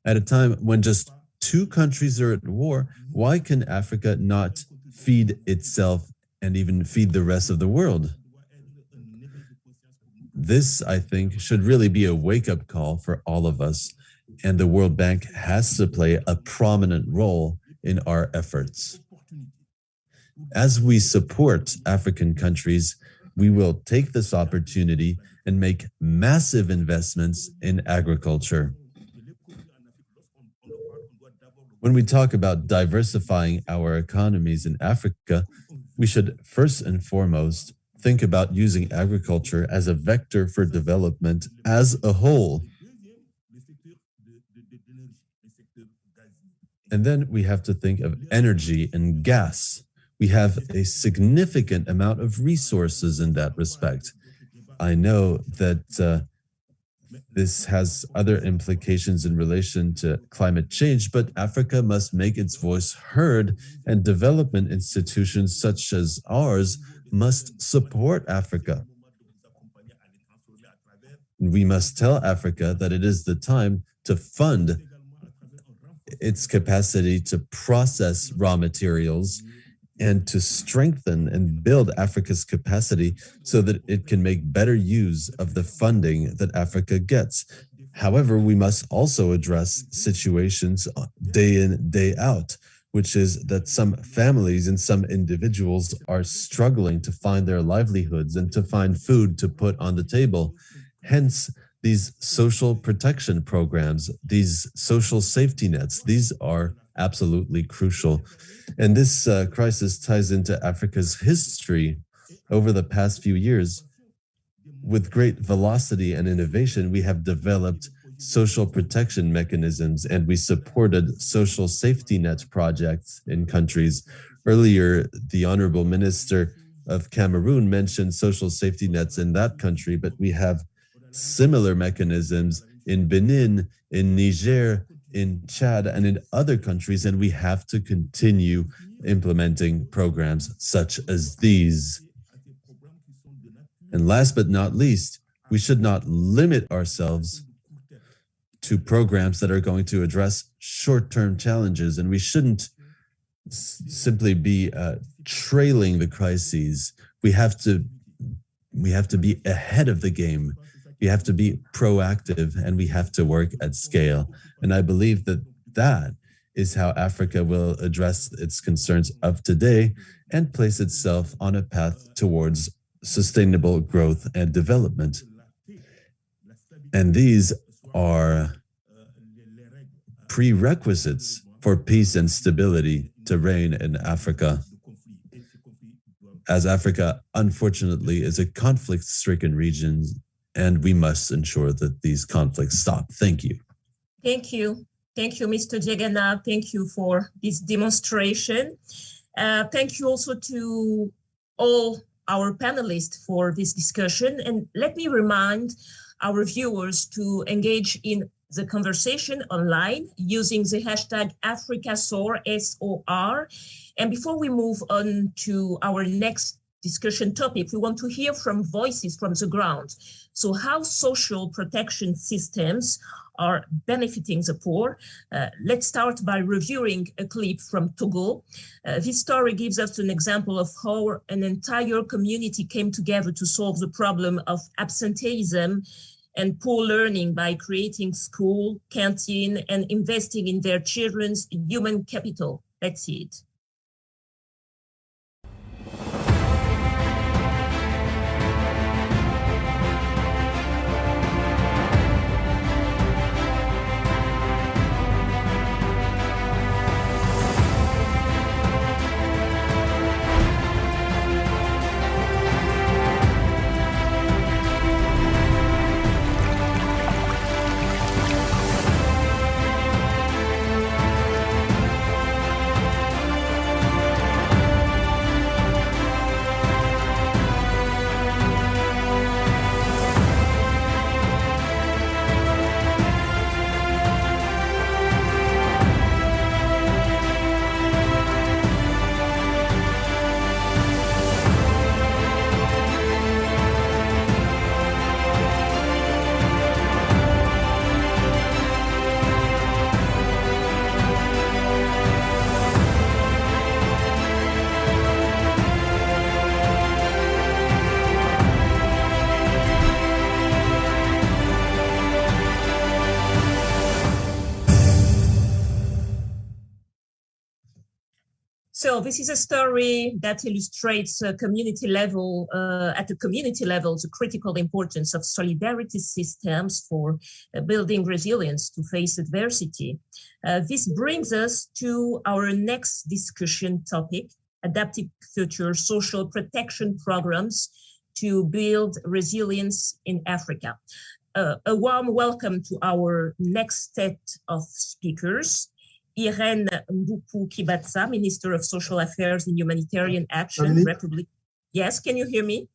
at a time when just 2 countries are at war, why can Africa not feed itself and even feed the rest of the world? This, I think, should really be a wake-up call for all of us, and the World Bank has to play a prominent role in our efforts. As we support African countries, we will take this opportunity and make massive investments in agriculture. When we talk about diversifying our economies in Africa, we should first and foremost think about using agriculture as a vector for development as a whole. And then we have to think of energy and gas. We have a significant amount of resources in that respect. I know that this has other implications in relation to climate change, but Africa must make its voice heard, and development institutions such as ours must support Africa. We must tell Africa that it is the time to fund its capacity to process raw materials and to strengthen and build Africa's capacity so that it can make better use of the funding that Africa gets. However, we must also address situations day in, day out, which is that some families and some individuals are struggling to find their livelihoods and to find food to put on the table. Hence, these social protection programs, these social safety nets, these are absolutely crucial. And this crisis ties into Africa's history. Over the past few years, with great velocity and innovation, we have developed social protection mechanisms, and we supported social safety net projects in countries. Earlier, the Honorable Minister of Cameroon mentioned social safety nets in that country, but we have similar mechanisms in Benin, in Niger, in Chad, and in other countries, and we have to continue implementing programs such as these. And last but not least, we should not limit ourselves to programs that are going to address short-term challenges, and we shouldn't simply be trailing the crises. We have to be ahead of the game. We have to be proactive, and we have to work at scale. And I believe that that is how Africa will address its concerns of today and place itself on a path towards sustainable growth and development. And these are prerequisites for peace and stability to reign in Africa, as Africa, unfortunately, is a conflict-stricken region, and we must ensure that these conflicts stop. Thank you. Thank you. Thank you, Mr. Diagana. Thank you for this demonstration. Thank you also to all our panelists for this discussion. And let me remind our viewers to engage in the conversation online using the hashtag AfricaSOR, S-O-R. And before we move on to our next discussion topic, we want to hear from voices from the ground. So how social protection systems are benefiting the poor. Let's start by reviewing a clip from Togo. This story gives us an example of how an entire community came together to solve the problem of absenteeism and poor learning by creating school, canteen, and investing in their children's human capital. Let's see it. So this is a story that illustrates at a community level, the critical importance of solidarity systems for building resilience to face adversity. This brings us to our next discussion topic, adaptive future social protection programs to build resilience in Africa. A warm welcome to our next set of speakers. Irène Kibatsa, Minister of Social Affairs and Humanitarian Action, Republic. Yes, can you hear me?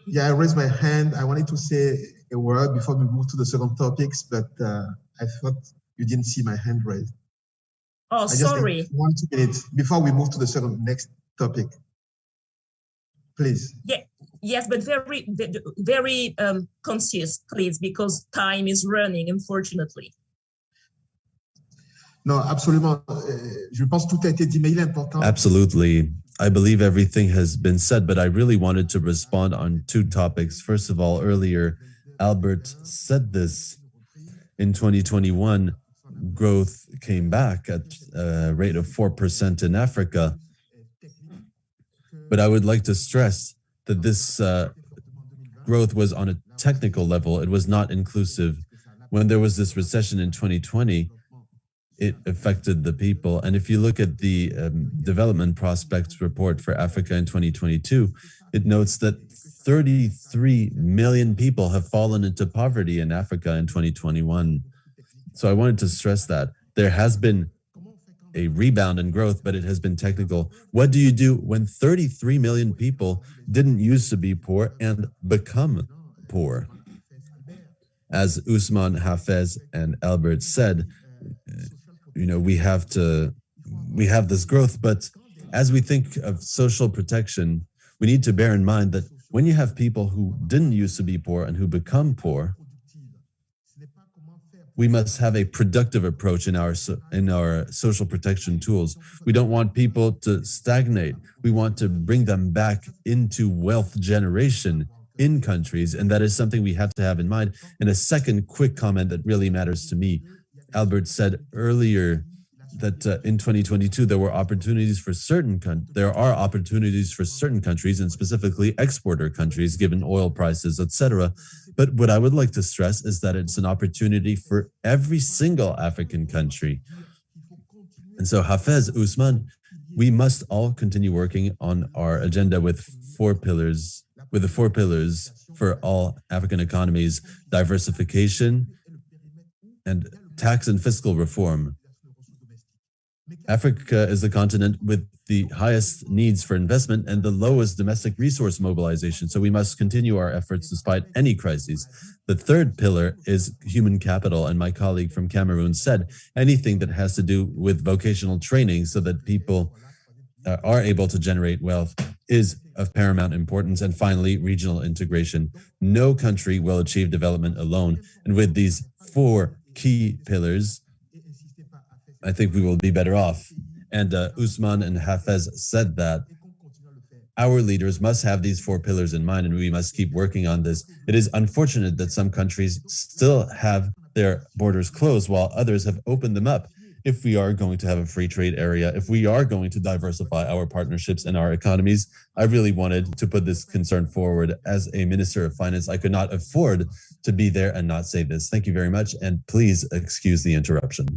Yeah, I raised my hand. I wanted to say a word before we move to the second topics, but I thought you didn't see my hand raised. Oh, sorry. 1 2 minutes before we move to the next topic. Please. Yeah. Yes, but very concise, please, because time is running, unfortunately. Non, absolument. Je pense que tout a été dit, mais il est important. Absolutely. I believe everything has been said, but I really wanted to respond on 2 topics. First of all, earlier, Albert said this. In 2021, growth came back at a rate of 4% in Africa. But I would like to stress that this growth was on a technical level. It was not inclusive. When there was this recession in 2020, it affected the people. And if you look at the development prospects report for Africa in 2022, it notes that 33 million people have fallen into poverty in Africa in 2021. So I wanted to stress that there has been a rebound in growth, but it has been technical. What do you do when 33 million people didn't used to be poor and become poor? As Ousmane, Hafez, and Albert said, we have this growth, but as we think of social protection, we need to bear in mind that when you have people who didn't used to be poor and who become poor, we must have a productive approach in our social protection tools. We don't want people to stagnate. We want to bring them back into wealth generation in countries, and that is something we have to have in mind. And a second quick comment that really matters to me. Albert said earlier that in 2022 there are opportunities for certain countries, and specifically exporter countries, given oil prices, etc. But what I would like to stress is that it's an opportunity for every single African country. And so Hafez, Ousmane, we must all continue working on our agenda with the 4 pillars for all African economies: diversification and tax and fiscal reform. Africa is the continent with the highest needs for investment and the lowest domestic resource mobilization. So we must continue our efforts despite any crises. The 3rd pillar is human capital. And my colleague from Cameroon said anything that has to do with vocational training so that people are able to generate wealth is of paramount importance. And finally, regional integration. No country will achieve development alone. And with these 4 key pillars, I think we will be better off. And Ousmane and Hafez said that our leaders must have these 4 pillars in mind, and we must keep working on this. It is unfortunate that some countries still have their borders closed while others have opened them up. If we are going to have a free trade area, if we are going to diversify our partnerships and our economies, I really wanted to put this concern forward. As a Minister of Finance, I could not afford to be there and not say this. Thank you very much, and please excuse the interruption.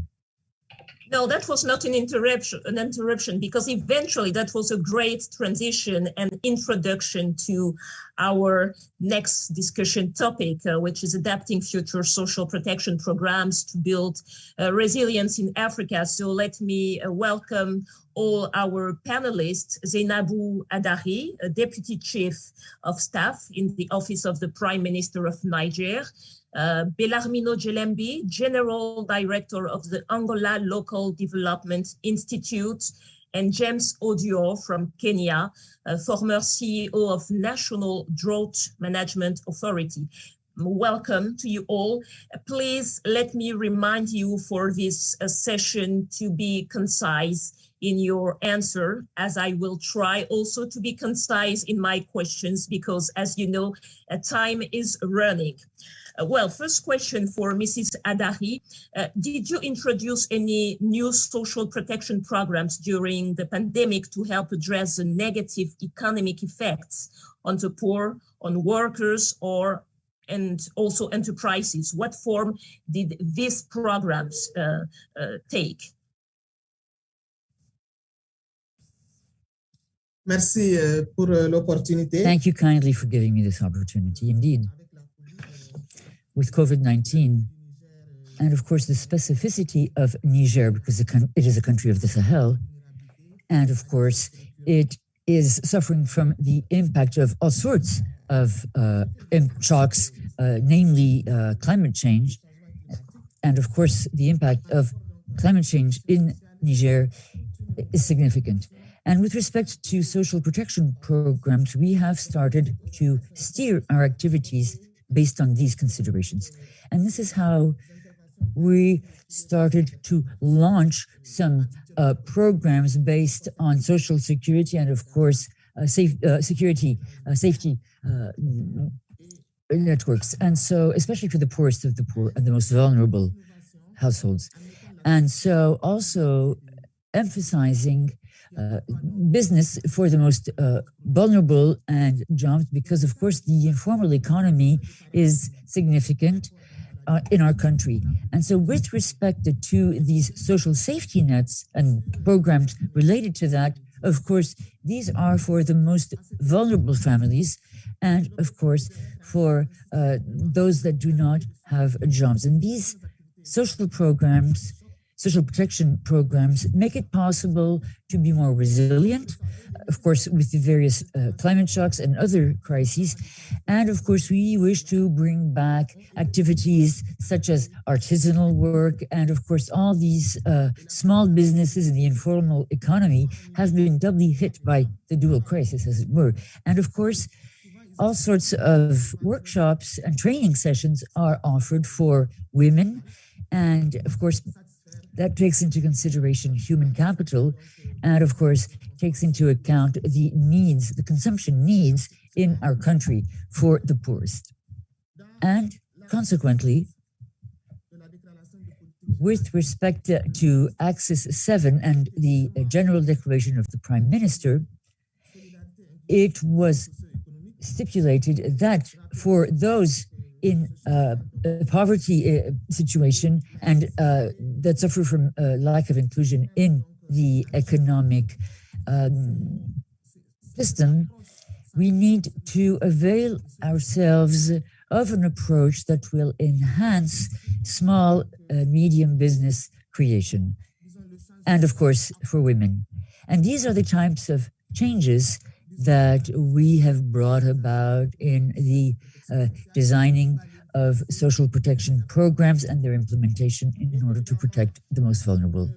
No, that was not an interruption, because eventually that was a great transition and introduction to our next discussion topic, which is adapting future social protection programs to build resilience in Africa. So let me welcome all our panelists: Zeinabou Hadari, Deputy Chief of Staff in the Office of the Prime Minister of Niger; Belarmino Jelembi, General Director of the Angola Local Development Institute; and James Oduor from Kenya, former CEO of National Drought Management Authority. Welcome to you all. Please let me remind you for this session to be concise in your answer, as I will try also to be concise in my questions, because as you know, time is running. Well, first question for Mrs. Hadari. Did you introduce any new social protection programs during the pandemic to help address the negative economic effects on the poor, on workers, and also enterprises? What form did these programs take? Merci pour l'opportunité. Thank you kindly for giving me this opportunity. Indeed, with COVID-19, and of course the specificity of Niger, because it is a country of the Sahel, and of course it is suffering from the impact of all sorts of shocks, namely climate change, and of course the impact of climate change in Niger is significant. And with respect to social protection programs, we have started to steer our activities based on these considerations. And this is how we started to launch some programs based on social security and, of course, safety networks. And so, especially for the poorest of the poor and the most vulnerable households. And so also emphasizing business for the most vulnerable and jobs, because of course the informal economy is significant in our country. And so with respect to these social safety nets and programs related to that, of course, these are for the most vulnerable families and of course for those that do not have jobs. And these social programs, social protection programs, make it possible to be more resilient, of course, with the various climate shocks and other crises. And of course, we wish to bring back activities such as artisanal work. And of course, all these small businesses in the informal economy have been doubly hit by the dual crisis, as it were. And of course, all sorts of workshops and training sessions are offered for women. And of course, that takes into consideration human capital and, of course, takes into account the needs, the consumption needs in our country for the poorest. And consequently, with respect to Axis 7 and the General Declaration of the Prime Minister, it was stipulated that for those in a poverty situation and that suffer from lack of inclusion in the economic system, we need to avail ourselves of an approach that will enhance small, medium business creation, and of course, for women. And these are the types of changes that we have brought about in the designing of social protection programs and their implementation in order to protect the most vulnerable.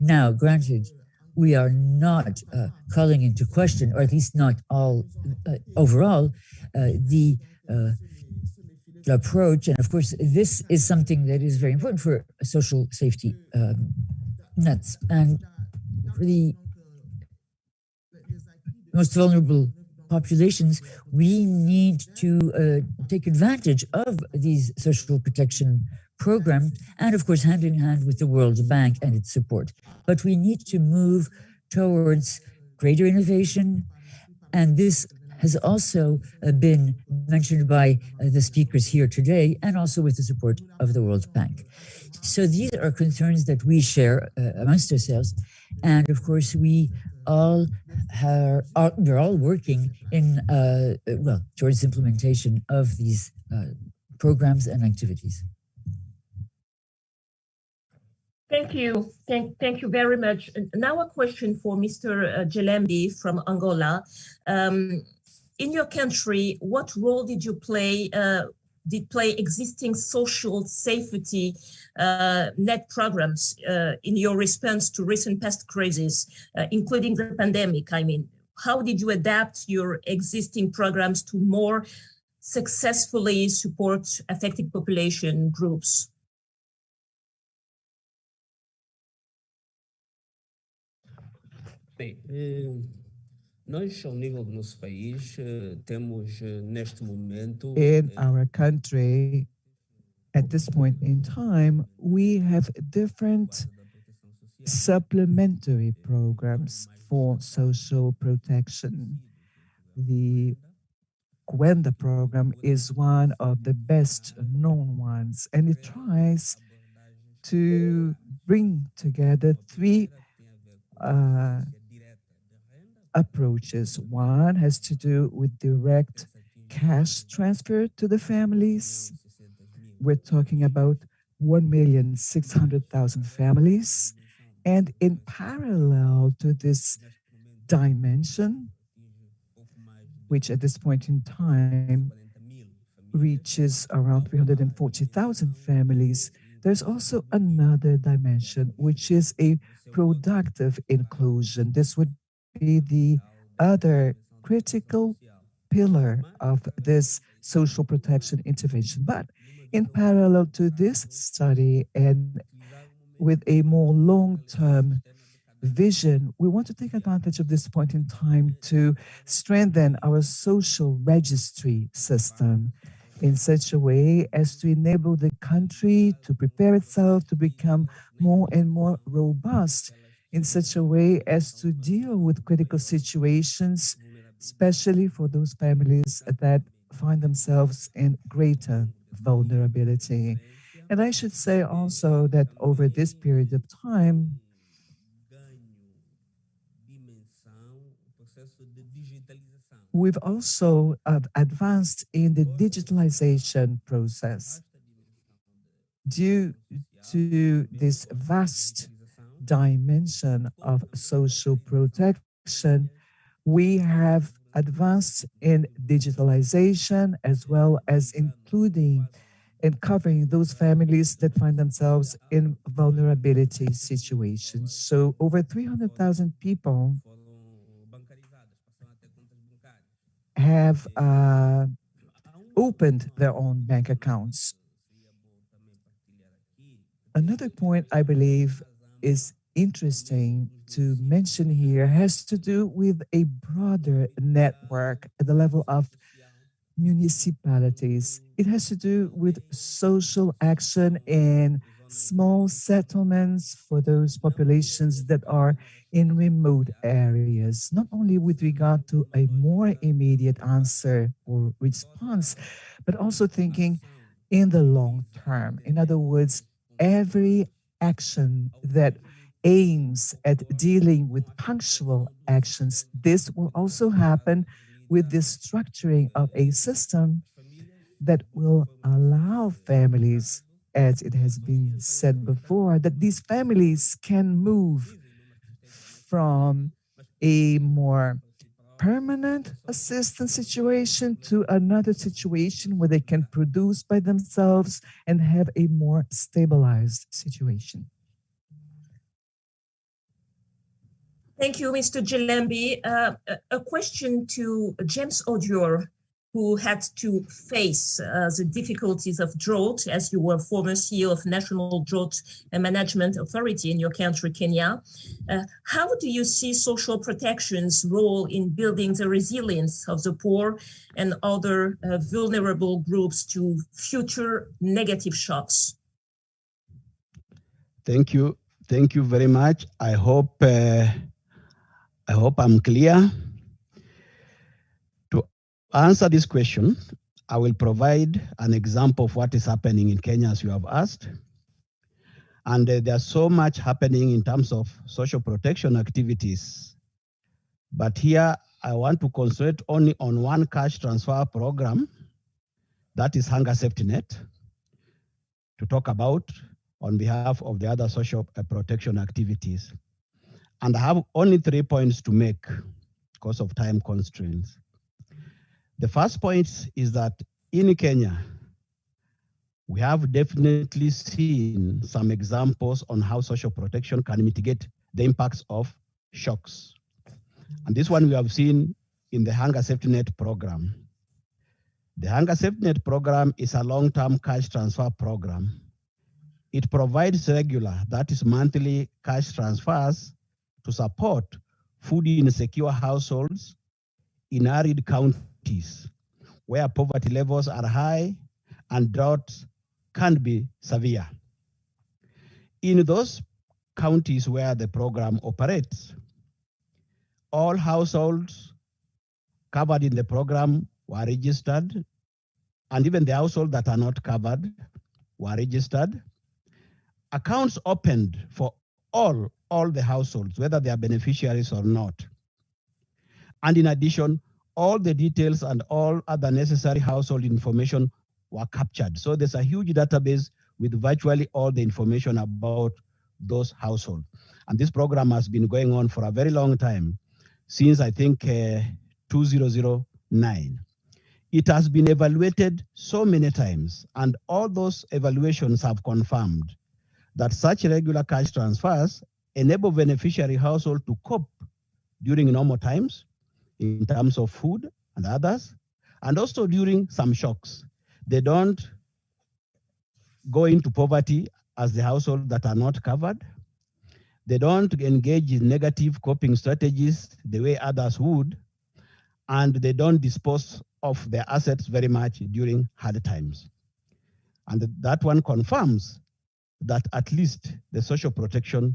Now, granted, we are not calling into question, or at least not all overall, the approach. And of course, this is something that is very important for social safety nets. And for the most vulnerable populations, we need to take advantage of these social protection programs, and of course, hand in hand with the World Bank and its support. But we need to move towards greater innovation, and this has also been mentioned by the speakers here today, and also with the support of the World Bank. So these are concerns that we share amongst ourselves, and of course, we're all working in towards implementation of these programs and activities. Thank you. Thank you very much. Now a question for Mr. Jelembi from Angola. In your country, what role did you play existing social safety net programs in your response to recent past crises, including the pandemic? I mean, how did you adapt your existing programs to more successfully support affected population groups? Bem, nós, ao nível do nosso país, temos neste momento. In our country, at this point in time, we have different supplementary programs for social protection. The Nguene program is one of the best known ones, and it tries to bring together three approaches. One has to do with direct cash transfer to the families. We're talking about 1,600,000 families. And in parallel to this dimension, which at this point in time reaches around 340,000 families, there's also another dimension, which is a productive inclusion. This would be the other critical pillar of this social protection intervention. But in parallel to this study and with a more long-term vision, we want to take advantage of this point in time to strengthen our social registry system in such a way as to enable the country to prepare itself to become more and more robust, in such a way as to deal with critical situations, especially for those families that find themselves in greater vulnerability. And I should say also that over this period of time, we've also advanced in the digitalization process. Due to this vast dimension of social protection, we have advanced in digitalization as well as including and covering those families that find themselves in vulnerability situations. So over 300,000 people have opened their own bank accounts. Another point I believe is interesting to mention here has to do with a broader network at the level of municipalities. It has to do with social action in small settlements for those populations that are in remote areas, not only with regard to a more immediate answer or response, but also thinking in the long term. In other words, every action that aims at dealing with punctual actions. This will also happen with the structuring of a system that will allow families, as it has been said before, that these families can move from a more permanent assistance situation to another situation where they can produce by themselves and have a more stabilized situation. Thank you, Mr. Jelembi. A question to James Oduor, who had to face the difficulties of drought, as you were former CEO of National Drought Management Authority in your country, Kenya. How do you see social protection's role in building the resilience of the poor and other vulnerable groups to future negative shocks? Thank you. Thank you very much. I hope I'm clear. Answer this question, I will provide an example of what is happening in Kenya, as you have asked. And there's so much happening in terms of social protection activities. But here, I want to concentrate only on one cash transfer program, that is Hunger Safety Net, to talk about on behalf of the other social protection activities. And I have only 3 points to make because of time constraints. The first point is that in Kenya, we have definitely seen some examples on how social protection can mitigate the impacts of shocks. And this one we have seen in the Hunger Safety Net program. The Hunger Safety Net program is a long-term cash transfer program. It provides regular, that is monthly cash transfers to support food insecure households in arid counties where poverty levels are high and droughts can be severe. In those counties where the program operates, all households covered in the program were registered, and even the households that are not covered were registered. Accounts opened for all the households, whether they are beneficiaries or not. And in addition, all the details and all other necessary household information were captured. So there's a huge database with virtually all the information about those households. And this program has been going on for a very long time, since I think 2009. It has been evaluated so many times, and all those evaluations have confirmed that such regular cash transfers enable beneficiary household to cope during normal times, in terms of food and others, and also during some shocks. They don't go into poverty as the households that are not covered. They don't engage in negative coping strategies the way others would, and they don't dispose of their assets very much during hard times. And that one confirms that at least the social protection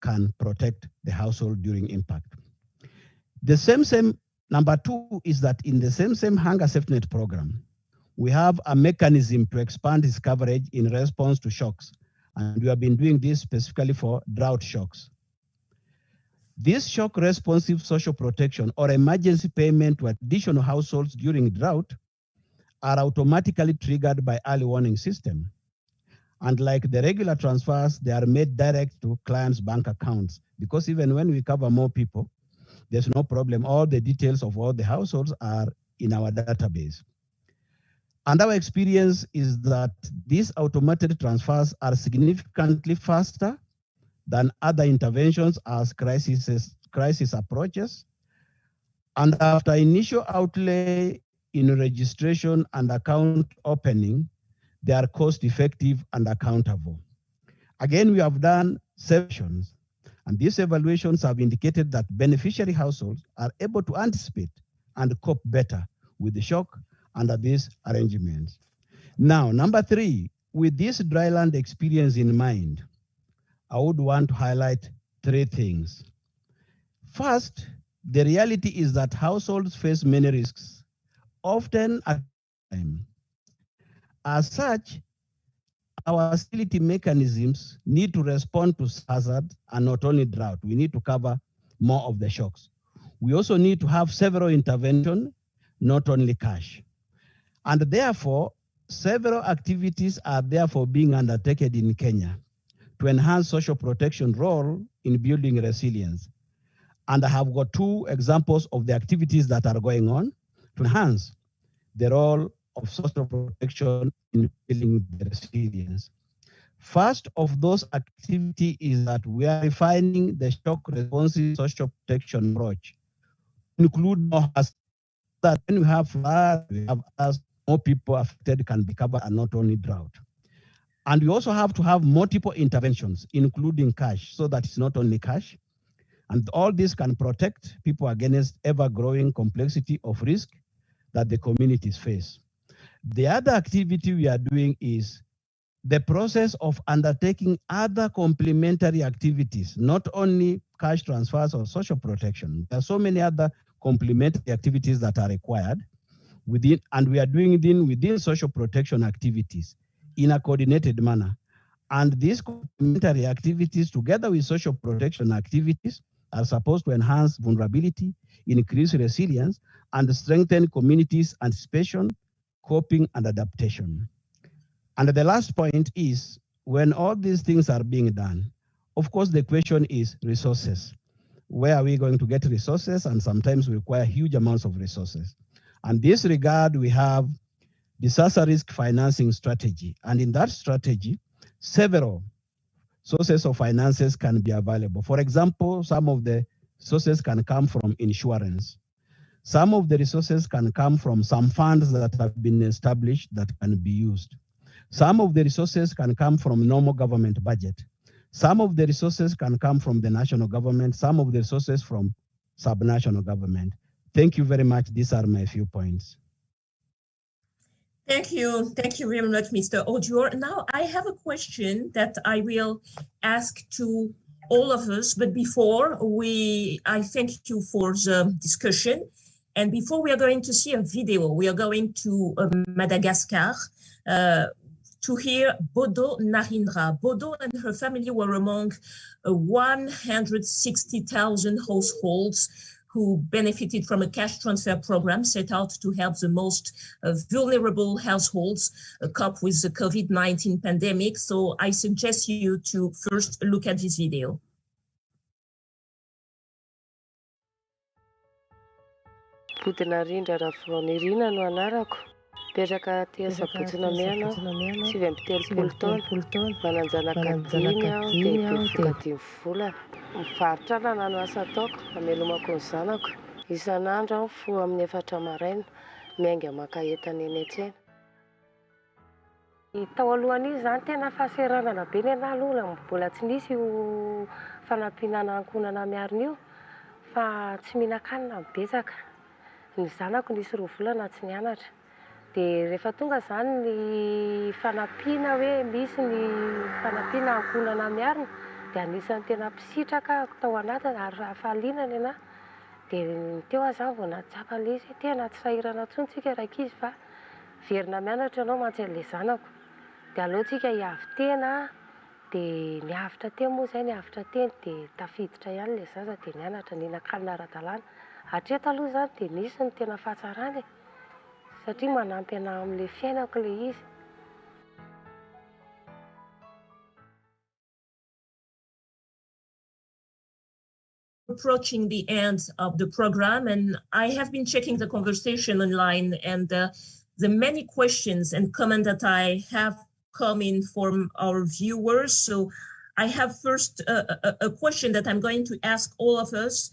can protect the household during impact. The same number two is that in the same Hunger Safety Net program, we have a mechanism to expand its coverage in response to shocks. And we have been doing this specifically for drought shocks. This shock responsive social protection or emergency payment to additional households during drought are automatically triggered by early warning system. And like the regular transfers, they are made direct to clients' bank accounts, because even when we cover more people, there's no problem. All the details of all the households are in our database. And our experience is that these automated transfers are significantly faster than other interventions as crisis approaches. And after initial outlay in registration and account opening, they are cost effective and accountable. Again, we have done sessions, and these evaluations have indicated that beneficiary households are able to anticipate and cope better with the shock under these arrangements. Now, number three, with this dryland experience in mind, I would want to highlight three things. First, the reality is that households face many risks, often at a time. As such, our stability mechanisms need to respond to hazard and not only drought. We need to cover more of the shocks. We also need to have several interventions, not only cash. And therefore, several activities are therefore being undertaken in Kenya to enhance social protection role in building resilience. And I have got two examples of the activities that are going on to enhance the role of social protection in building the resilience. First of those activities is that we are refining the shock responsive social protection approach, include more that when we have flood, we have us, more people affected can be covered and not only drought. And we also have to have multiple interventions, including cash, so that it's not only cash. And all this can protect people against ever-growing complexity of risk that the communities face. The other activity we are doing is the process of undertaking other complementary activities, not only cash transfers or social protection. There are so many other complementary activities that are required within, and we are doing it within social protection activities in a coordinated manner. And these complementary activities, together with social protection activities, are supposed to enhance vulnerability, increase resilience, and strengthen communities' anticipation, coping, and adaptation. And the last point is, when all these things are being done, of course, the question is resources. Where are we going to get resources? And sometimes we require huge amounts of resources. And in this regard, we have disaster risk financing strategy. And in that strategy, several sources of finances can be available. For example, some of the sources can come from insurance. Some of the resources can come from some funds that have been established that can be used. Some of the resources can come from normal government budget. Some of the resources can come from the national government, some of the resources from subnational government. Thank you very much. These are my few points. Thank you. Thank you very much, Mr. Oduor. Now, I have a question that I will ask to all of us, but before I thank you for the discussion. And before we are going to see a video, we are going to Madagascar to hear Bodo Narindra. Bodo and her family were among 160,000 households who benefited from a cash transfer program set out to help the most vulnerable households cope with the COVID-19 pandemic. So I suggest you to first look at this video. Narindra Rafonirina no anarako. Petraka tia Sapotsina Mena, 7 taona, mananjanaka 5 aho dia bevoka 5 vola. Mivarotra na nano asa ataoko, hamelomako ny zanako. Isan'andro aho mifoha amin'ny 4 maraina, miainga Maah Keita eny an-tsena. Tao alohan'izy zany tena fahaseranana be ny anahy mbola tsy nisy io fanampianana ankonana miarina io, fa tsy mihinan-kanina betsaka. Ny zanako nisy 2 volana tsy nianatra. Dia rehefa tonga zany ny fanampiana hoe misy ny fanampiana ankonana miarina, dia anisan'ny tena mpisitraka tao anatiny ary hafalinana anahy. Dia teo aho zany vao natsapa lesy tena tsy sahirana intsony tsika rakizy fa verina mianatra ianao mantsy an'ilay zanako. Dia aleontsika hiavy tena, dia niavitra teo moa izay niavitra teny dia tafiditra ihany ilay zaza dia nianatra nihinan-kanina ara-dalàna. Hatreto aloha zany dia nisy ny tena fahatsarany satria manampy anahy amin'ilay fiainako ilay izy. Approaching the end of the program, and I have been checking the conversation online, and the many questions and comments that I have come in from our viewers. So I have first a question that I'm going to ask all of us.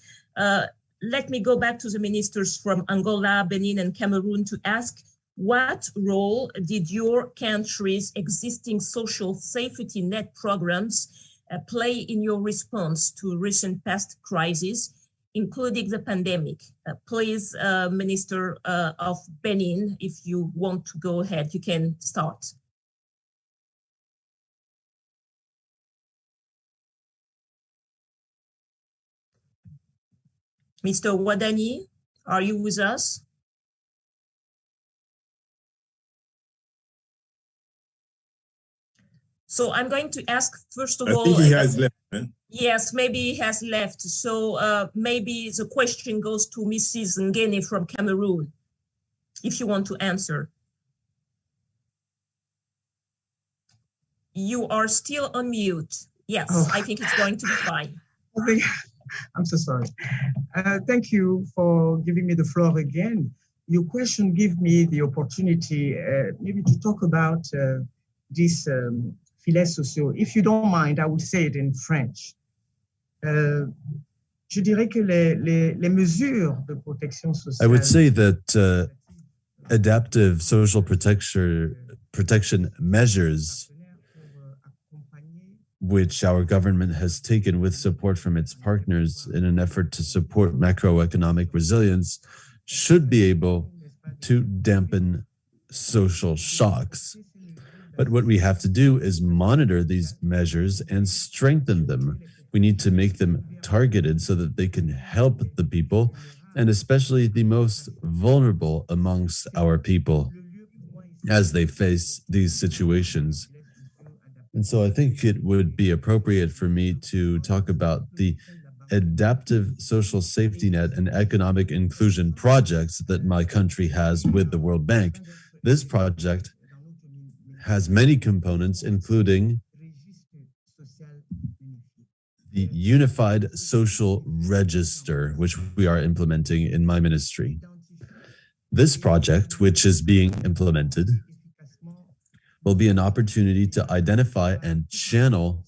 Let me go back to the ministers from Angola, Benin, and Cameroon to ask, what role did your country's existing social safety net programs play in your response to recent past crises, including the pandemic? Please, Minister of Benin, if you want to go ahead, you can start. Mr. Wadagni, are you with us? So I'm going to ask, first of I all. think he has left. Yes, maybe he has left. So maybe the question goes to Mrs. Nguene from Cameroon, if you want to answer. You are still on mute. Yes, I think it's going to be fine. I'm so sorry. Thank you for giving me the floor again. Your question gave me the opportunity maybe to talk about this filet social. If you don't mind, I will say it in French. Je dirais que les mesures de protection sociale. I would say that adaptive social protection measures, which our government has taken with support from its partners in an effort to support macroeconomic resilience, should be able to dampen social shocks. But what we have to do is monitor these measures and strengthen them. We need to make them targeted so that they can help the people, and especially the most vulnerable amongst our people as they face these situations. And so I think it would be appropriate for me to talk about the adaptive social safety net and economic inclusion projects that my country has with the World Bank. This project has many components, including the Unified Social Register, which we are implementing in my ministry. This project, which is being implemented, will be an opportunity to identify and channel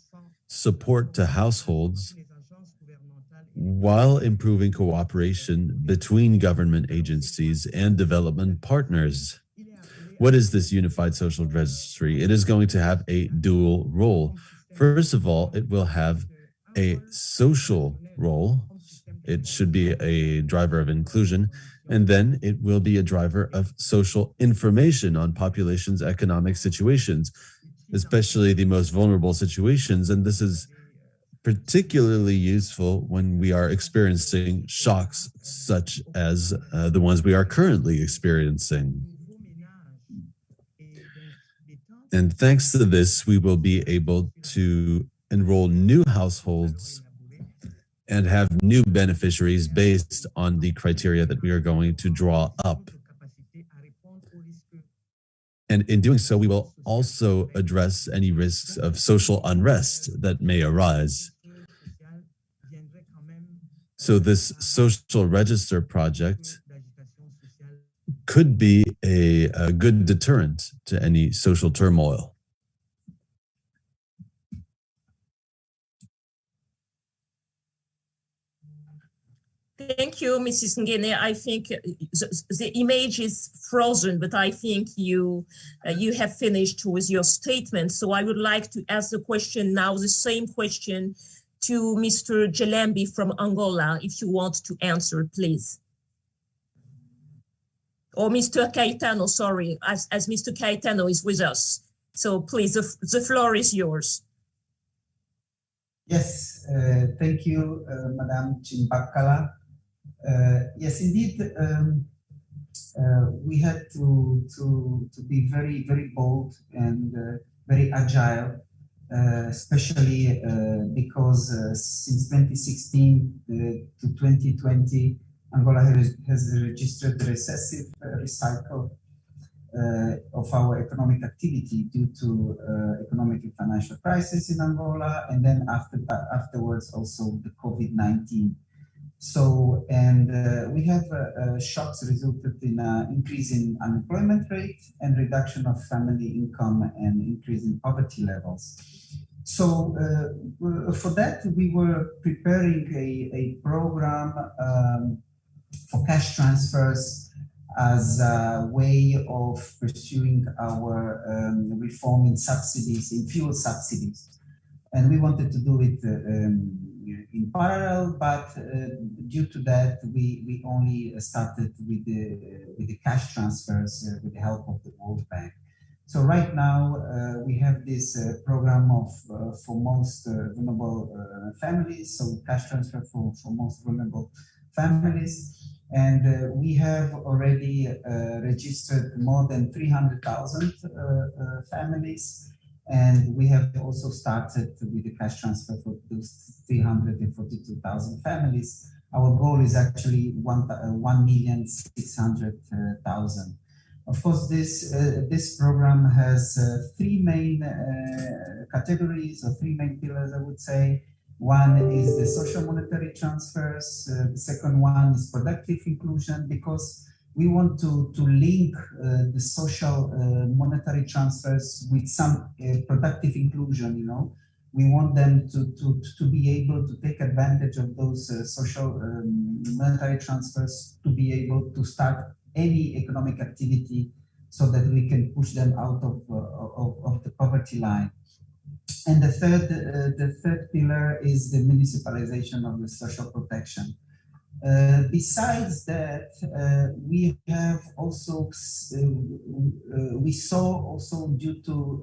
support to households while improving cooperation between government agencies and development partners. What is this Unified Social Registry? It is going to have a dual role. First of all, it will have a social role. It should be a driver of inclusion, and then it will be a driver of social information on populations' economic situations, especially the most vulnerable situations. And this is particularly useful when we are experiencing shocks such as the ones we are currently experiencing. And thanks to this, we will be able to enroll new households and have new beneficiaries based on the criteria that we are going to draw up. And in doing so, we will also address any risks of social unrest that may arise. So this social register project could be a good deterrent to any social turmoil. Thank you, Mrs. Nguene. I think the image is frozen, but I think you have finished with your statement. So I would like to ask the question now, the same question to Mr. Jelembi from Angola, if you want to answer, please. Or Mr. Caetano, sorry, as Mr. Caetano is with us. So please, the floor is yours. Yes, thank you, Madam Chimbakala. Yes, indeed, we had to be very, very bold and very agile, especially because since 2016 to 2020, Angola has registered the recessive recycle of our economic activity due to economic and financial crisis in Angola, and then afterwards also the COVID-19. So, and we have shocks resulted in an increase in unemployment rate and reduction of family income and increase in poverty levels. So for that, we were preparing a program for cash transfers as a way of pursuing our reform in subsidies, in fuel subsidies. And we wanted to do it in parallel, but due to that, we only started with the cash transfers with the help of the World Bank. So right now, we have this program of for most vulnerable families, so cash transfer for most vulnerable families. And we have already registered more than 300,000 families. And we have also started with the cash transfer for those 342,000 families. Our goal is actually 1,600,000. Of course, this program has three main categories or three main pillars, I would say. One is the social monetary transfers. The second one is productive inclusion, because we want to link the social monetary transfers with some productive inclusion, you know. We want them to be able to take advantage of those social monetary transfers, to be able to start any economic activity so that we can push them out of the poverty line. And the third pillar is the municipalization of the social protection. Besides that, we have also, we saw also due to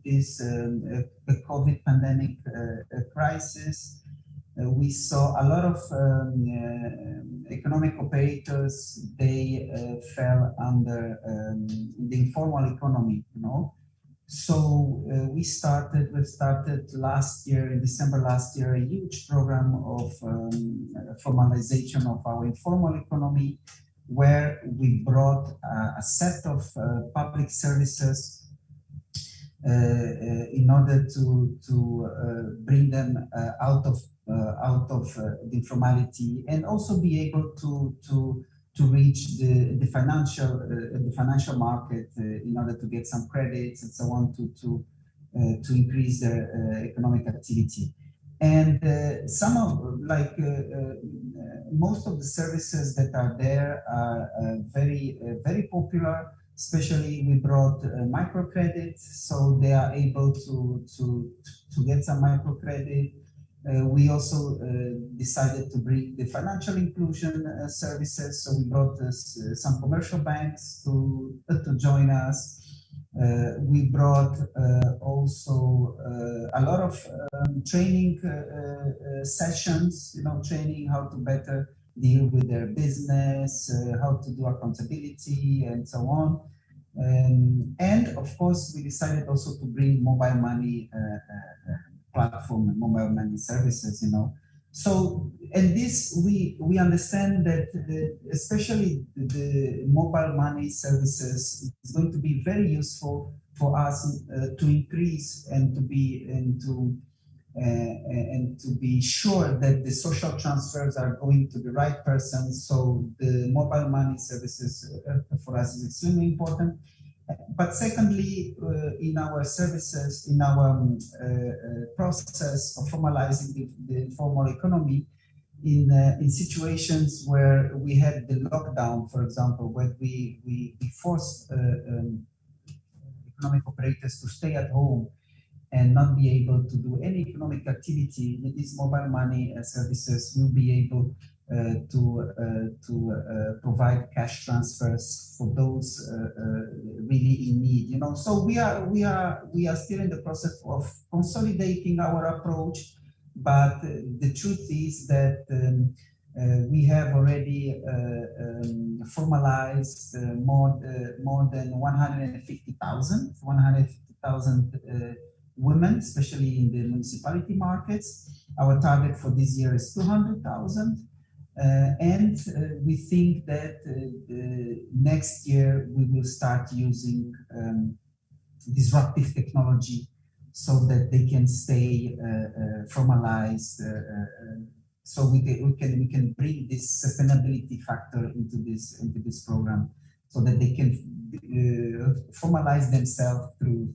this the COVID pandemic crisis, we saw a lot of economic operators, they fell under the informal economy, you know. So we started last year, in December last year, a huge program of formalization of our informal economy, where we brought a set of public services in order to bring them out of the informality, and also be able to reach the financial market in order to get some credits and so on to increase their economic activity. And some of most of the services that are there are very popular. Especially, we brought microcredit, so they are able to get some microcredit. We also decided to bring the financial inclusion services, so we brought some commercial banks to join us. We brought also a lot of training sessions, you know, training how to better deal with their business, how to do accountability, and so on. And of course, we decided also to bring mobile money platform and mobile money services, you know. So, and this, we understand that especially the mobile money services is going to be very useful for us to increase and to be sure that the social transfers are going to the right person. So the mobile money services for us is extremely important. But secondly, in our services, in our process of formalizing the informal economy, in situations where we had the lockdown, for example, where we forced economic operators to stay at home and not be able to do any economic activity, with these mobile money services will be able to provide cash transfers for those really in need. You know, so we are still in the process of consolidating our approach, but the truth is that we have already formalized more than 150,000 women, especially in the municipality markets. Our target for this year is 200,000. And we think that next year we will start using disruptive technology so that they can stay formalized. So we can bring this sustainability factor into this program, so that they can formalize themselves through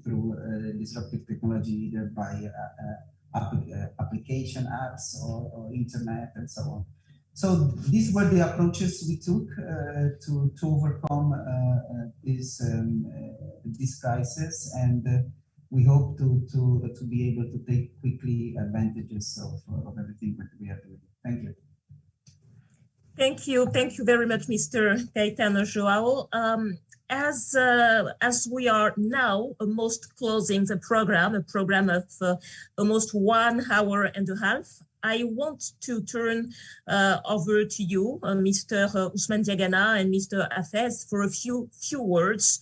disruptive technology, either by application apps or internet and so on. So these were the approaches we took to overcome this crisis, and we hope to be able to take quickly advantages of everything that we are doing. Thank you. Thank you very much, Mr. Caetano João. As we are now almost closing the program, a program of almost 1 hour and a half, I want to turn over to you, Mr. Ousmane Diagana and Mr. Hafez, for a few words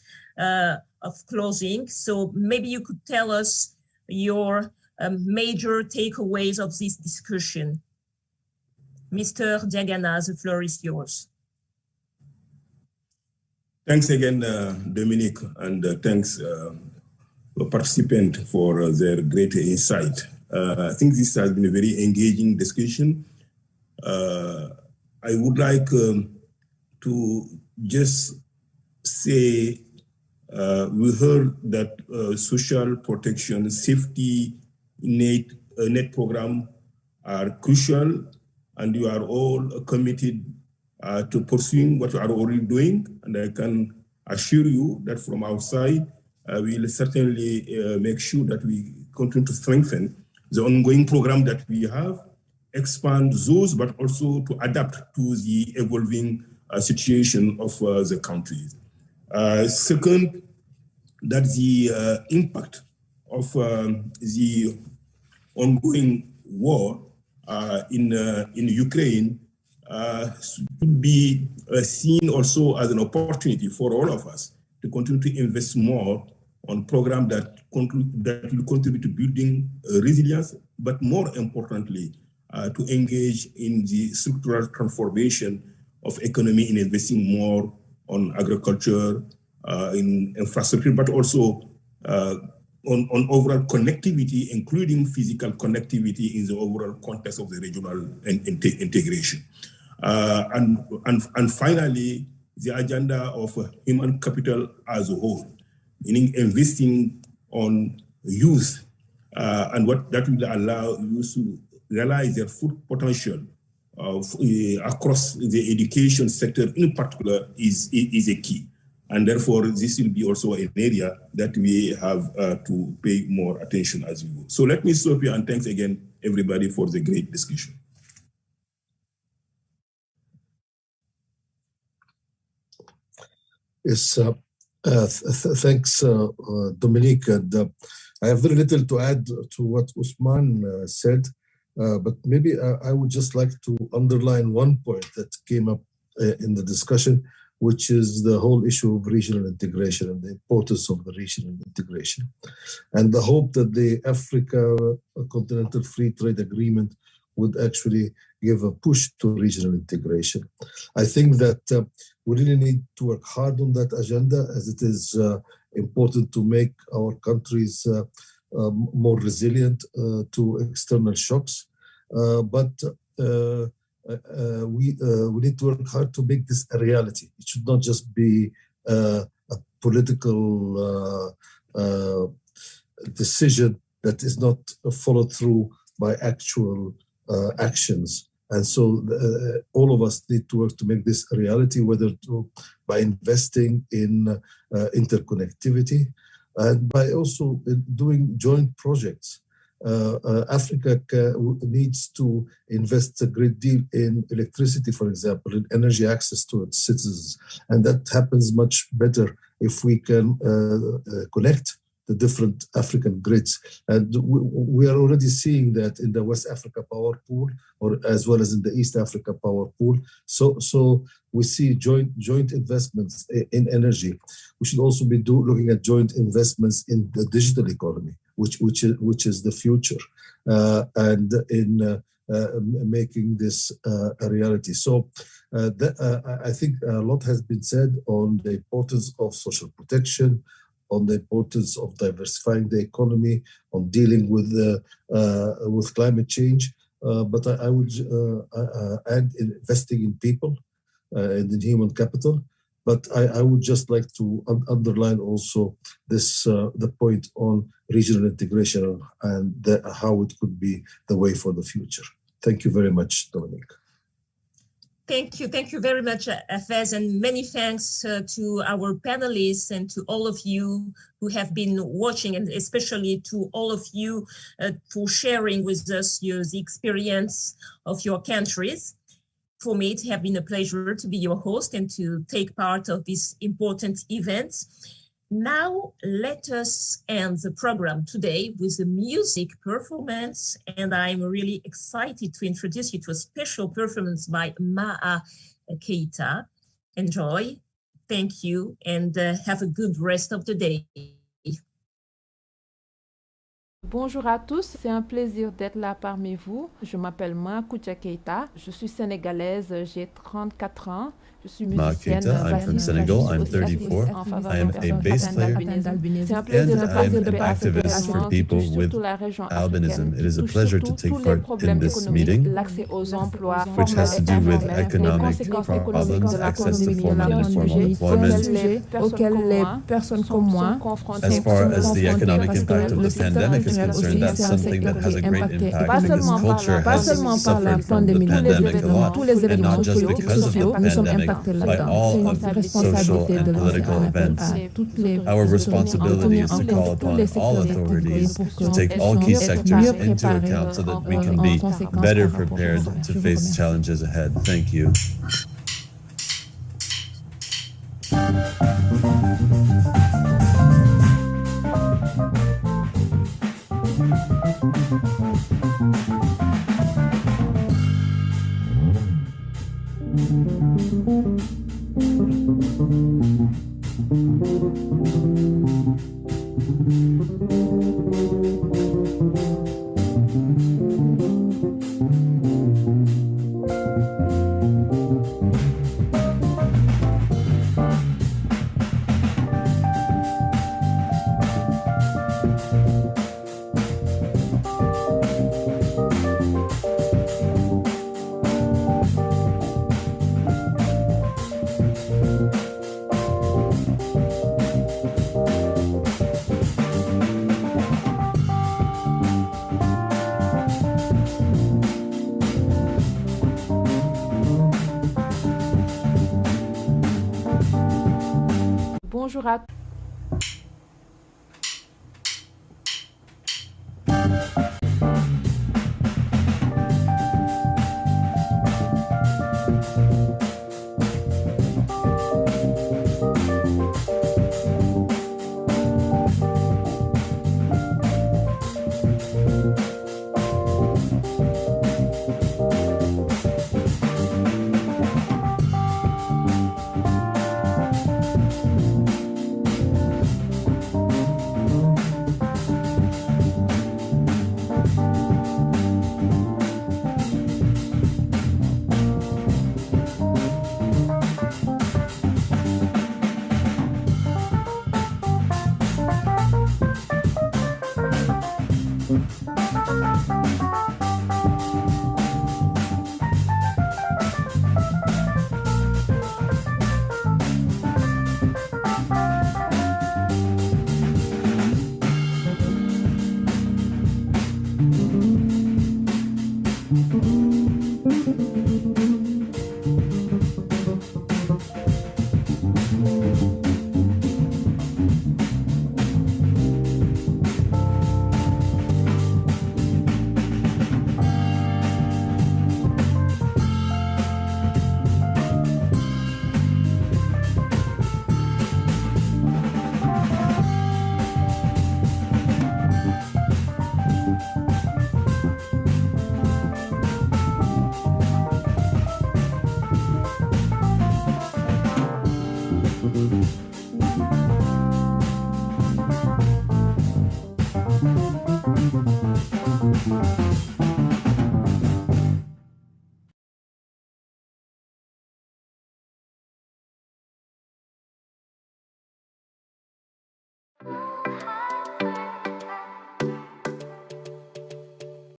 of closing. So maybe you could tell us your major takeaways of this discussion. Mr. Diagana, the floor is yours. Thanks again, Dominique, and thanks the participant for their great insight. I think this has been a very engaging discussion. I would like to just say we heard that social protection, safety net program are crucial, and you are all committed to pursuing what you are already doing. And I can assure you that from our side, we will certainly make sure that we continue to strengthen the ongoing program that we have, expand those, but also to adapt to the evolving situation of the country. Second, that the impact of the ongoing war in Ukraine should be seen also as an opportunity for all of us to continue to invest more on programs that will contribute to building resilience, but more importantly, to engage in the structural transformation of economy in investing more on agriculture, in infrastructure, but also on overall connectivity, including physical connectivity in the overall context of the regional integration. And finally, the agenda of human capital as a whole, meaning investing on youth and what that will allow youth to realize their full potential across the education sector in particular is a key. And therefore, this will be also an area that we have to pay more attention as we go. So let me stop here, and thanks again, everybody, for the great discussion. Yes, thanks, Dominique. And I have very little to add to what Ousmane said, but maybe I would just like to underline one point that came up in the discussion, which is the whole issue of regional integration and the importance of the regional integration. And the hope that the Africa Continental Free Trade Agreement would actually give a push to regional integration. I think that we really need to work hard on that agenda, as it is important to make our countries more resilient to external shocks. But we need to work hard to make this a reality. It should not just be a political decision that is not followed through by actual actions. And so all of us need to work to make this a reality, whether by investing in interconnectivity and by also doing joint projects. Africa needs to invest a great deal in electricity, for example, in energy access to its citizens. And that happens much better if we can connect the different African grids. And we are already seeing that in the West Africa Power Pool, or as well as in the East Africa Power Pool. So we see joint investments in energy. We should also be looking at joint investments in the digital economy, which is the future, and in making this a reality. So I think a lot has been said on the importance of social protection, on the importance of diversifying the economy, on dealing with climate change. But I would add investing in people and in human capital. But I would just like to underline also this the point on regional integration and how it could be the way for the future. Thank you very much, Dominique. Thank you very much, Hafez, and many thanks to our panelists and to all of you who have been watching, and especially to all of you for sharing with us the experience of your countries. For me, it has been a pleasure to be your host and to take part of this important event. Now, let us end the program today with a music performance, and I'm really excited to introduce you to a special performance by Maah Keita. Enjoy. Thank you, and have a good rest of the day. Bonjour à tous, c'est un plaisir d'être là parmi vous. Je m'appelle Maah Keita, je suis sénégalaise, j'ai 34 ans. Je suis Maah musicienne. Keita, I'm from Senegal, I'm 34. I am a bass player and I'm an activist for people with albinism. It is a pleasure to take part in this meeting, which has to do with economic problems, access to formal and informal employment, as far as the economic impact of the pandemic is concerned. That's something that has a great impact because culture has suffered from the pandemic a lot, and not just because of the pandemic, by all of the social and political events. Our responsibility is to call upon all authorities to take all key sectors into account so that we can be better prepared to face challenges ahead. Thank you. Bonjour à tous.